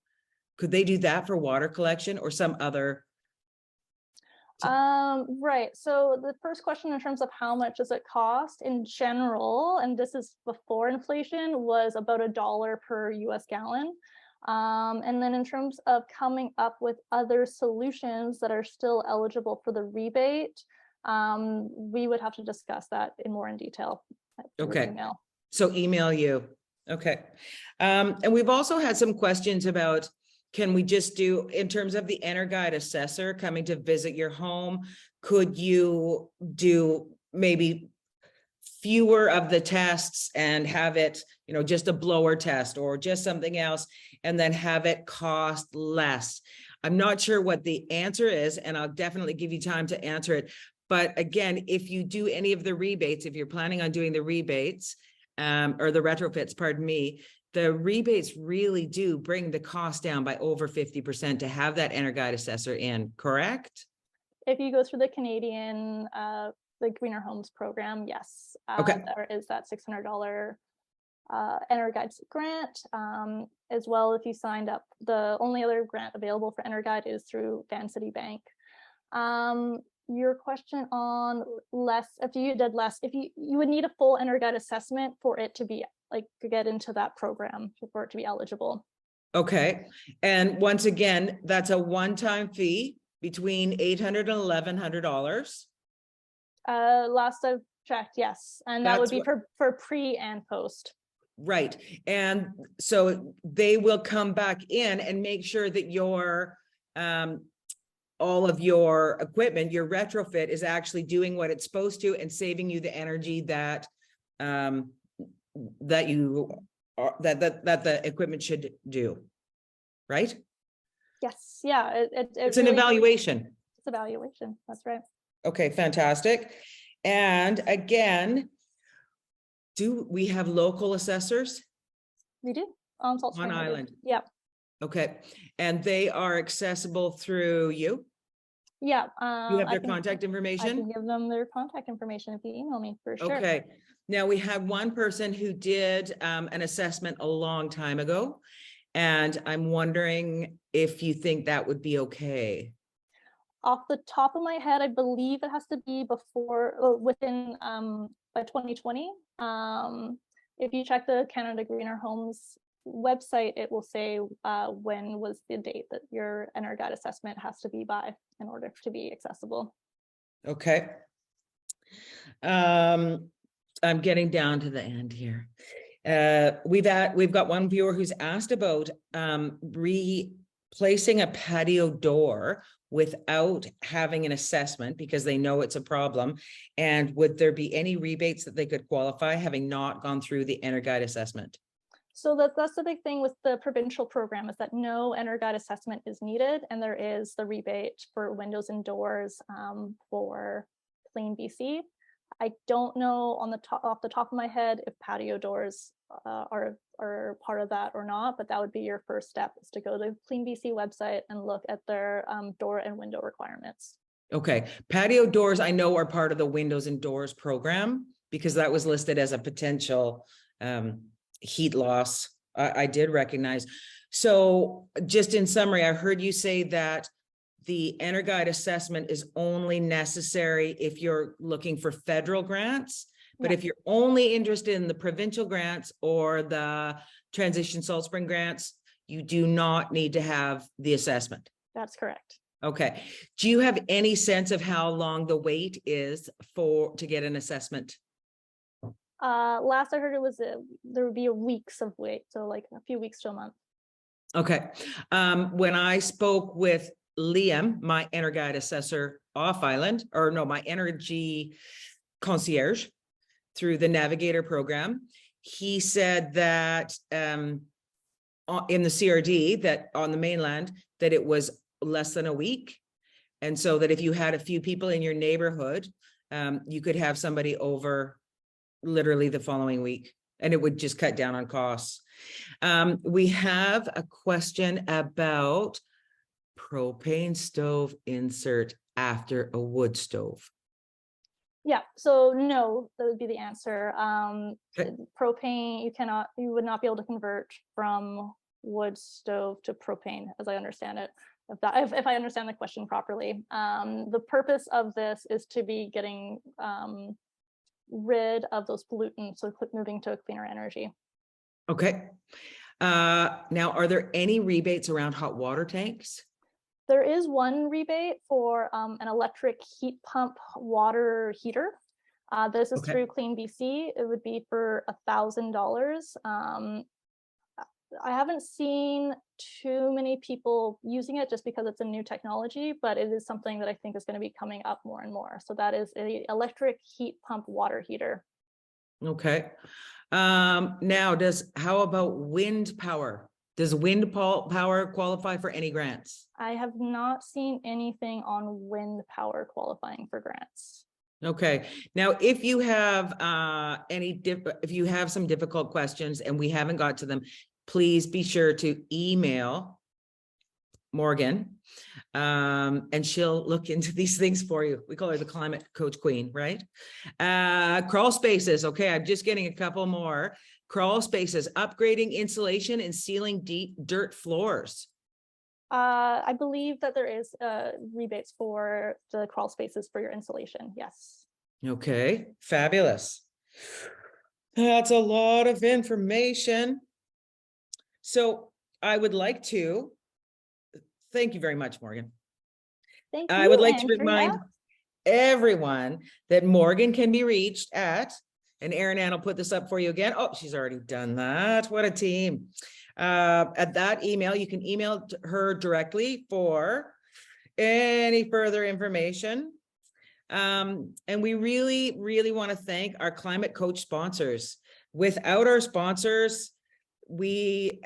Could they do that for water collection or some other? Right. So the first question in terms of how much does it cost in general, and this is before inflation, was about $1 per US gallon. And then in terms of coming up with other solutions that are still eligible for the rebate, we would have to discuss that in detail. Okay. Email. So email you. Okay. And we've also had some questions about, can we just do, in terms of the EnerGuide assessor coming to visit your home, could you do maybe fewer of the tests and have it, just a blower test or just something else, and then have it cost less? I'm not sure what the answer is, and I'll definitely give you time to answer it. But again, if you do any of the rebates, if you're planning on doing the rebates, or the retrofits, pardon me, the rebates really do bring the cost down by over 50% to have that EnerGuide assessor in, correct? If you go through the Canadian, the Greener Homes program, yes. Okay. There is that $600 EnerGuide grant, as well. If you signed up, the only other grant available for EnerGuide is through Vancity Bank. Your question on less, if you did less, if you would need a full EnerGuide assessment for it to be to get into that program, for it to be eligible. Okay. And once again, that's a one-time fee between $800 and $1,100. Last I've checked, yes. And that would be for pre and post. Right. And so they will come back in and make sure that your all of your equipment, your retrofit, is actually doing what it's supposed to and saving you the energy that that the equipment should do, right? Yes. Yeah. It's an evaluation. It's evaluation. That's right. Okay, fantastic. And again, do we have local assessors? We do on Salt Spring. On island. Yeah. Okay, and they are accessible through you? Yeah. You have their contact information? I can give them their contact information if you email me, for sure. Okay. Now, we had one person who did an assessment a long time ago, and I'm wondering if you think that would be okay. Off the top of my head, I believe it has to be within by 2020. If you check the Canada Greener Homes website, it will say when was the date that your EnerGuide assessment has to be by in order to be accessible. Okay. I'm getting down to the end here. We've got one viewer who's asked about replacing a patio door without having an assessment because they know it's a problem. And would there be any rebates that they could qualify having not gone through the EnerGuide assessment? So that's the big thing with the provincial program, is that no EnerGuide assessment is needed, and there is the rebate for windows and doors for Clean BC. I don't know off the top of my head if patio doors are part of that or not, but that would be your first step, is to go to the Clean BC website and look at their door and window requirements. Okay, patio doors I know are part of the windows and doors program because that was listed as a potential heat loss. I did recognize. So just in summary, I heard you say that the EnerGuide assessment is only necessary if you're looking for federal grants, but Yeah. if you're only interested in the provincial grants or the transition salt spring grants, you do not need to have the assessment. That's correct. Okay. Do you have any sense of how long the wait is to get an assessment? Last I heard it was there would be weeks of wait, so like a few weeks to a month. Okay. When I spoke with Liam, my EnerGuide assessor off island, or no, my energy concierge through the Navigator program, he said that in the CRD, that on the mainland, that it was less than a week. And so that if you had a few people in your neighborhood, you could have somebody over literally the following week, and it would just cut down on costs. We have a question about propane stove insert after a wood stove. Yeah, so no, that would be the answer. Okay. Propane, you would not be able to convert from wood stove to propane, as I understand it. If I understand the question properly, the purpose of this is to be getting rid of those pollutants, so moving to a cleaner energy. Okay. Now, are there any rebates around hot water tanks? There is one rebate for an electric heat pump water heater. This is Okay. through Clean BC. It would be for $1,000. I haven't seen too many people using it just because it's a new technology, but it is something that I think is going to be coming up more and more. So that is an electric heat pump water heater. Okay. Now, how about wind power? Does wind power qualify for any grants? I have not seen anything on wind power qualifying for grants. Okay. Now, if you have if you have some difficult questions and we haven't got to them, please be sure to email Morgan, and she'll look into these things for you. We call her the climate coach queen, right? Crawl spaces. Okay, I'm just getting a couple more. Crawl spaces, upgrading insulation and sealing deep dirt floors. I believe that there is rebates for the crawl spaces for your insulation. Yes. Okay, fabulous. That's a lot of information. So I would like to thank you very much, Morgan. Thank you. I would like to Andrea. remind everyone that Morgan can be reached at, and Erin Ann will put this up for you again. Oh, she's already done that. What a team. At that email, you can email her directly for any further information. And we really, really want to thank our climate coach sponsors. Without our sponsors, we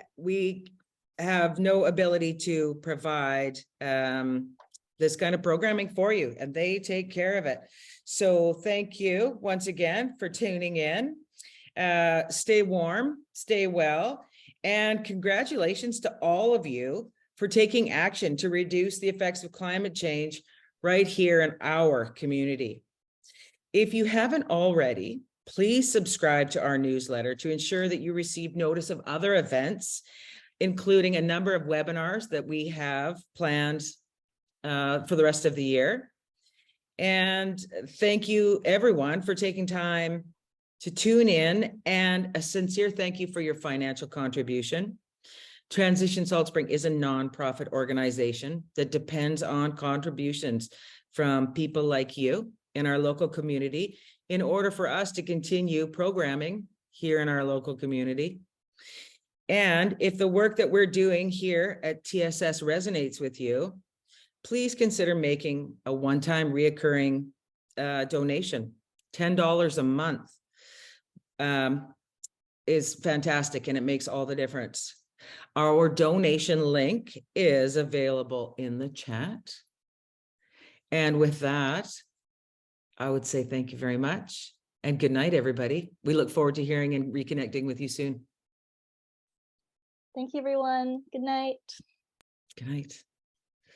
have no ability to provide this kind of programming for you, and they take care of it. So thank you once again for tuning in. Stay warm, stay well, and congratulations to all of you for taking action to reduce the effects of climate change right here in our community. If you haven't already, please subscribe to our newsletter to ensure that you receive notice of other events, including a number of webinars that we have planned for the rest of the year. And thank you everyone for taking time to tune in, and a sincere thank you for your financial contribution. Transition Salt Spring is a nonprofit organization that depends on contributions from people like you in our local community in order for us to continue programming here in our local community. And if the work that we're doing here at TSS resonates with you, please consider making a one-time reoccurring donation. $10 a month is fantastic, and it makes all the difference. Our donation link is available in the chat. And with that, I would say thank you very much and good night, everybody. We look forward to hearing and reconnecting with you soon. Thank you, everyone. Good night. Good night.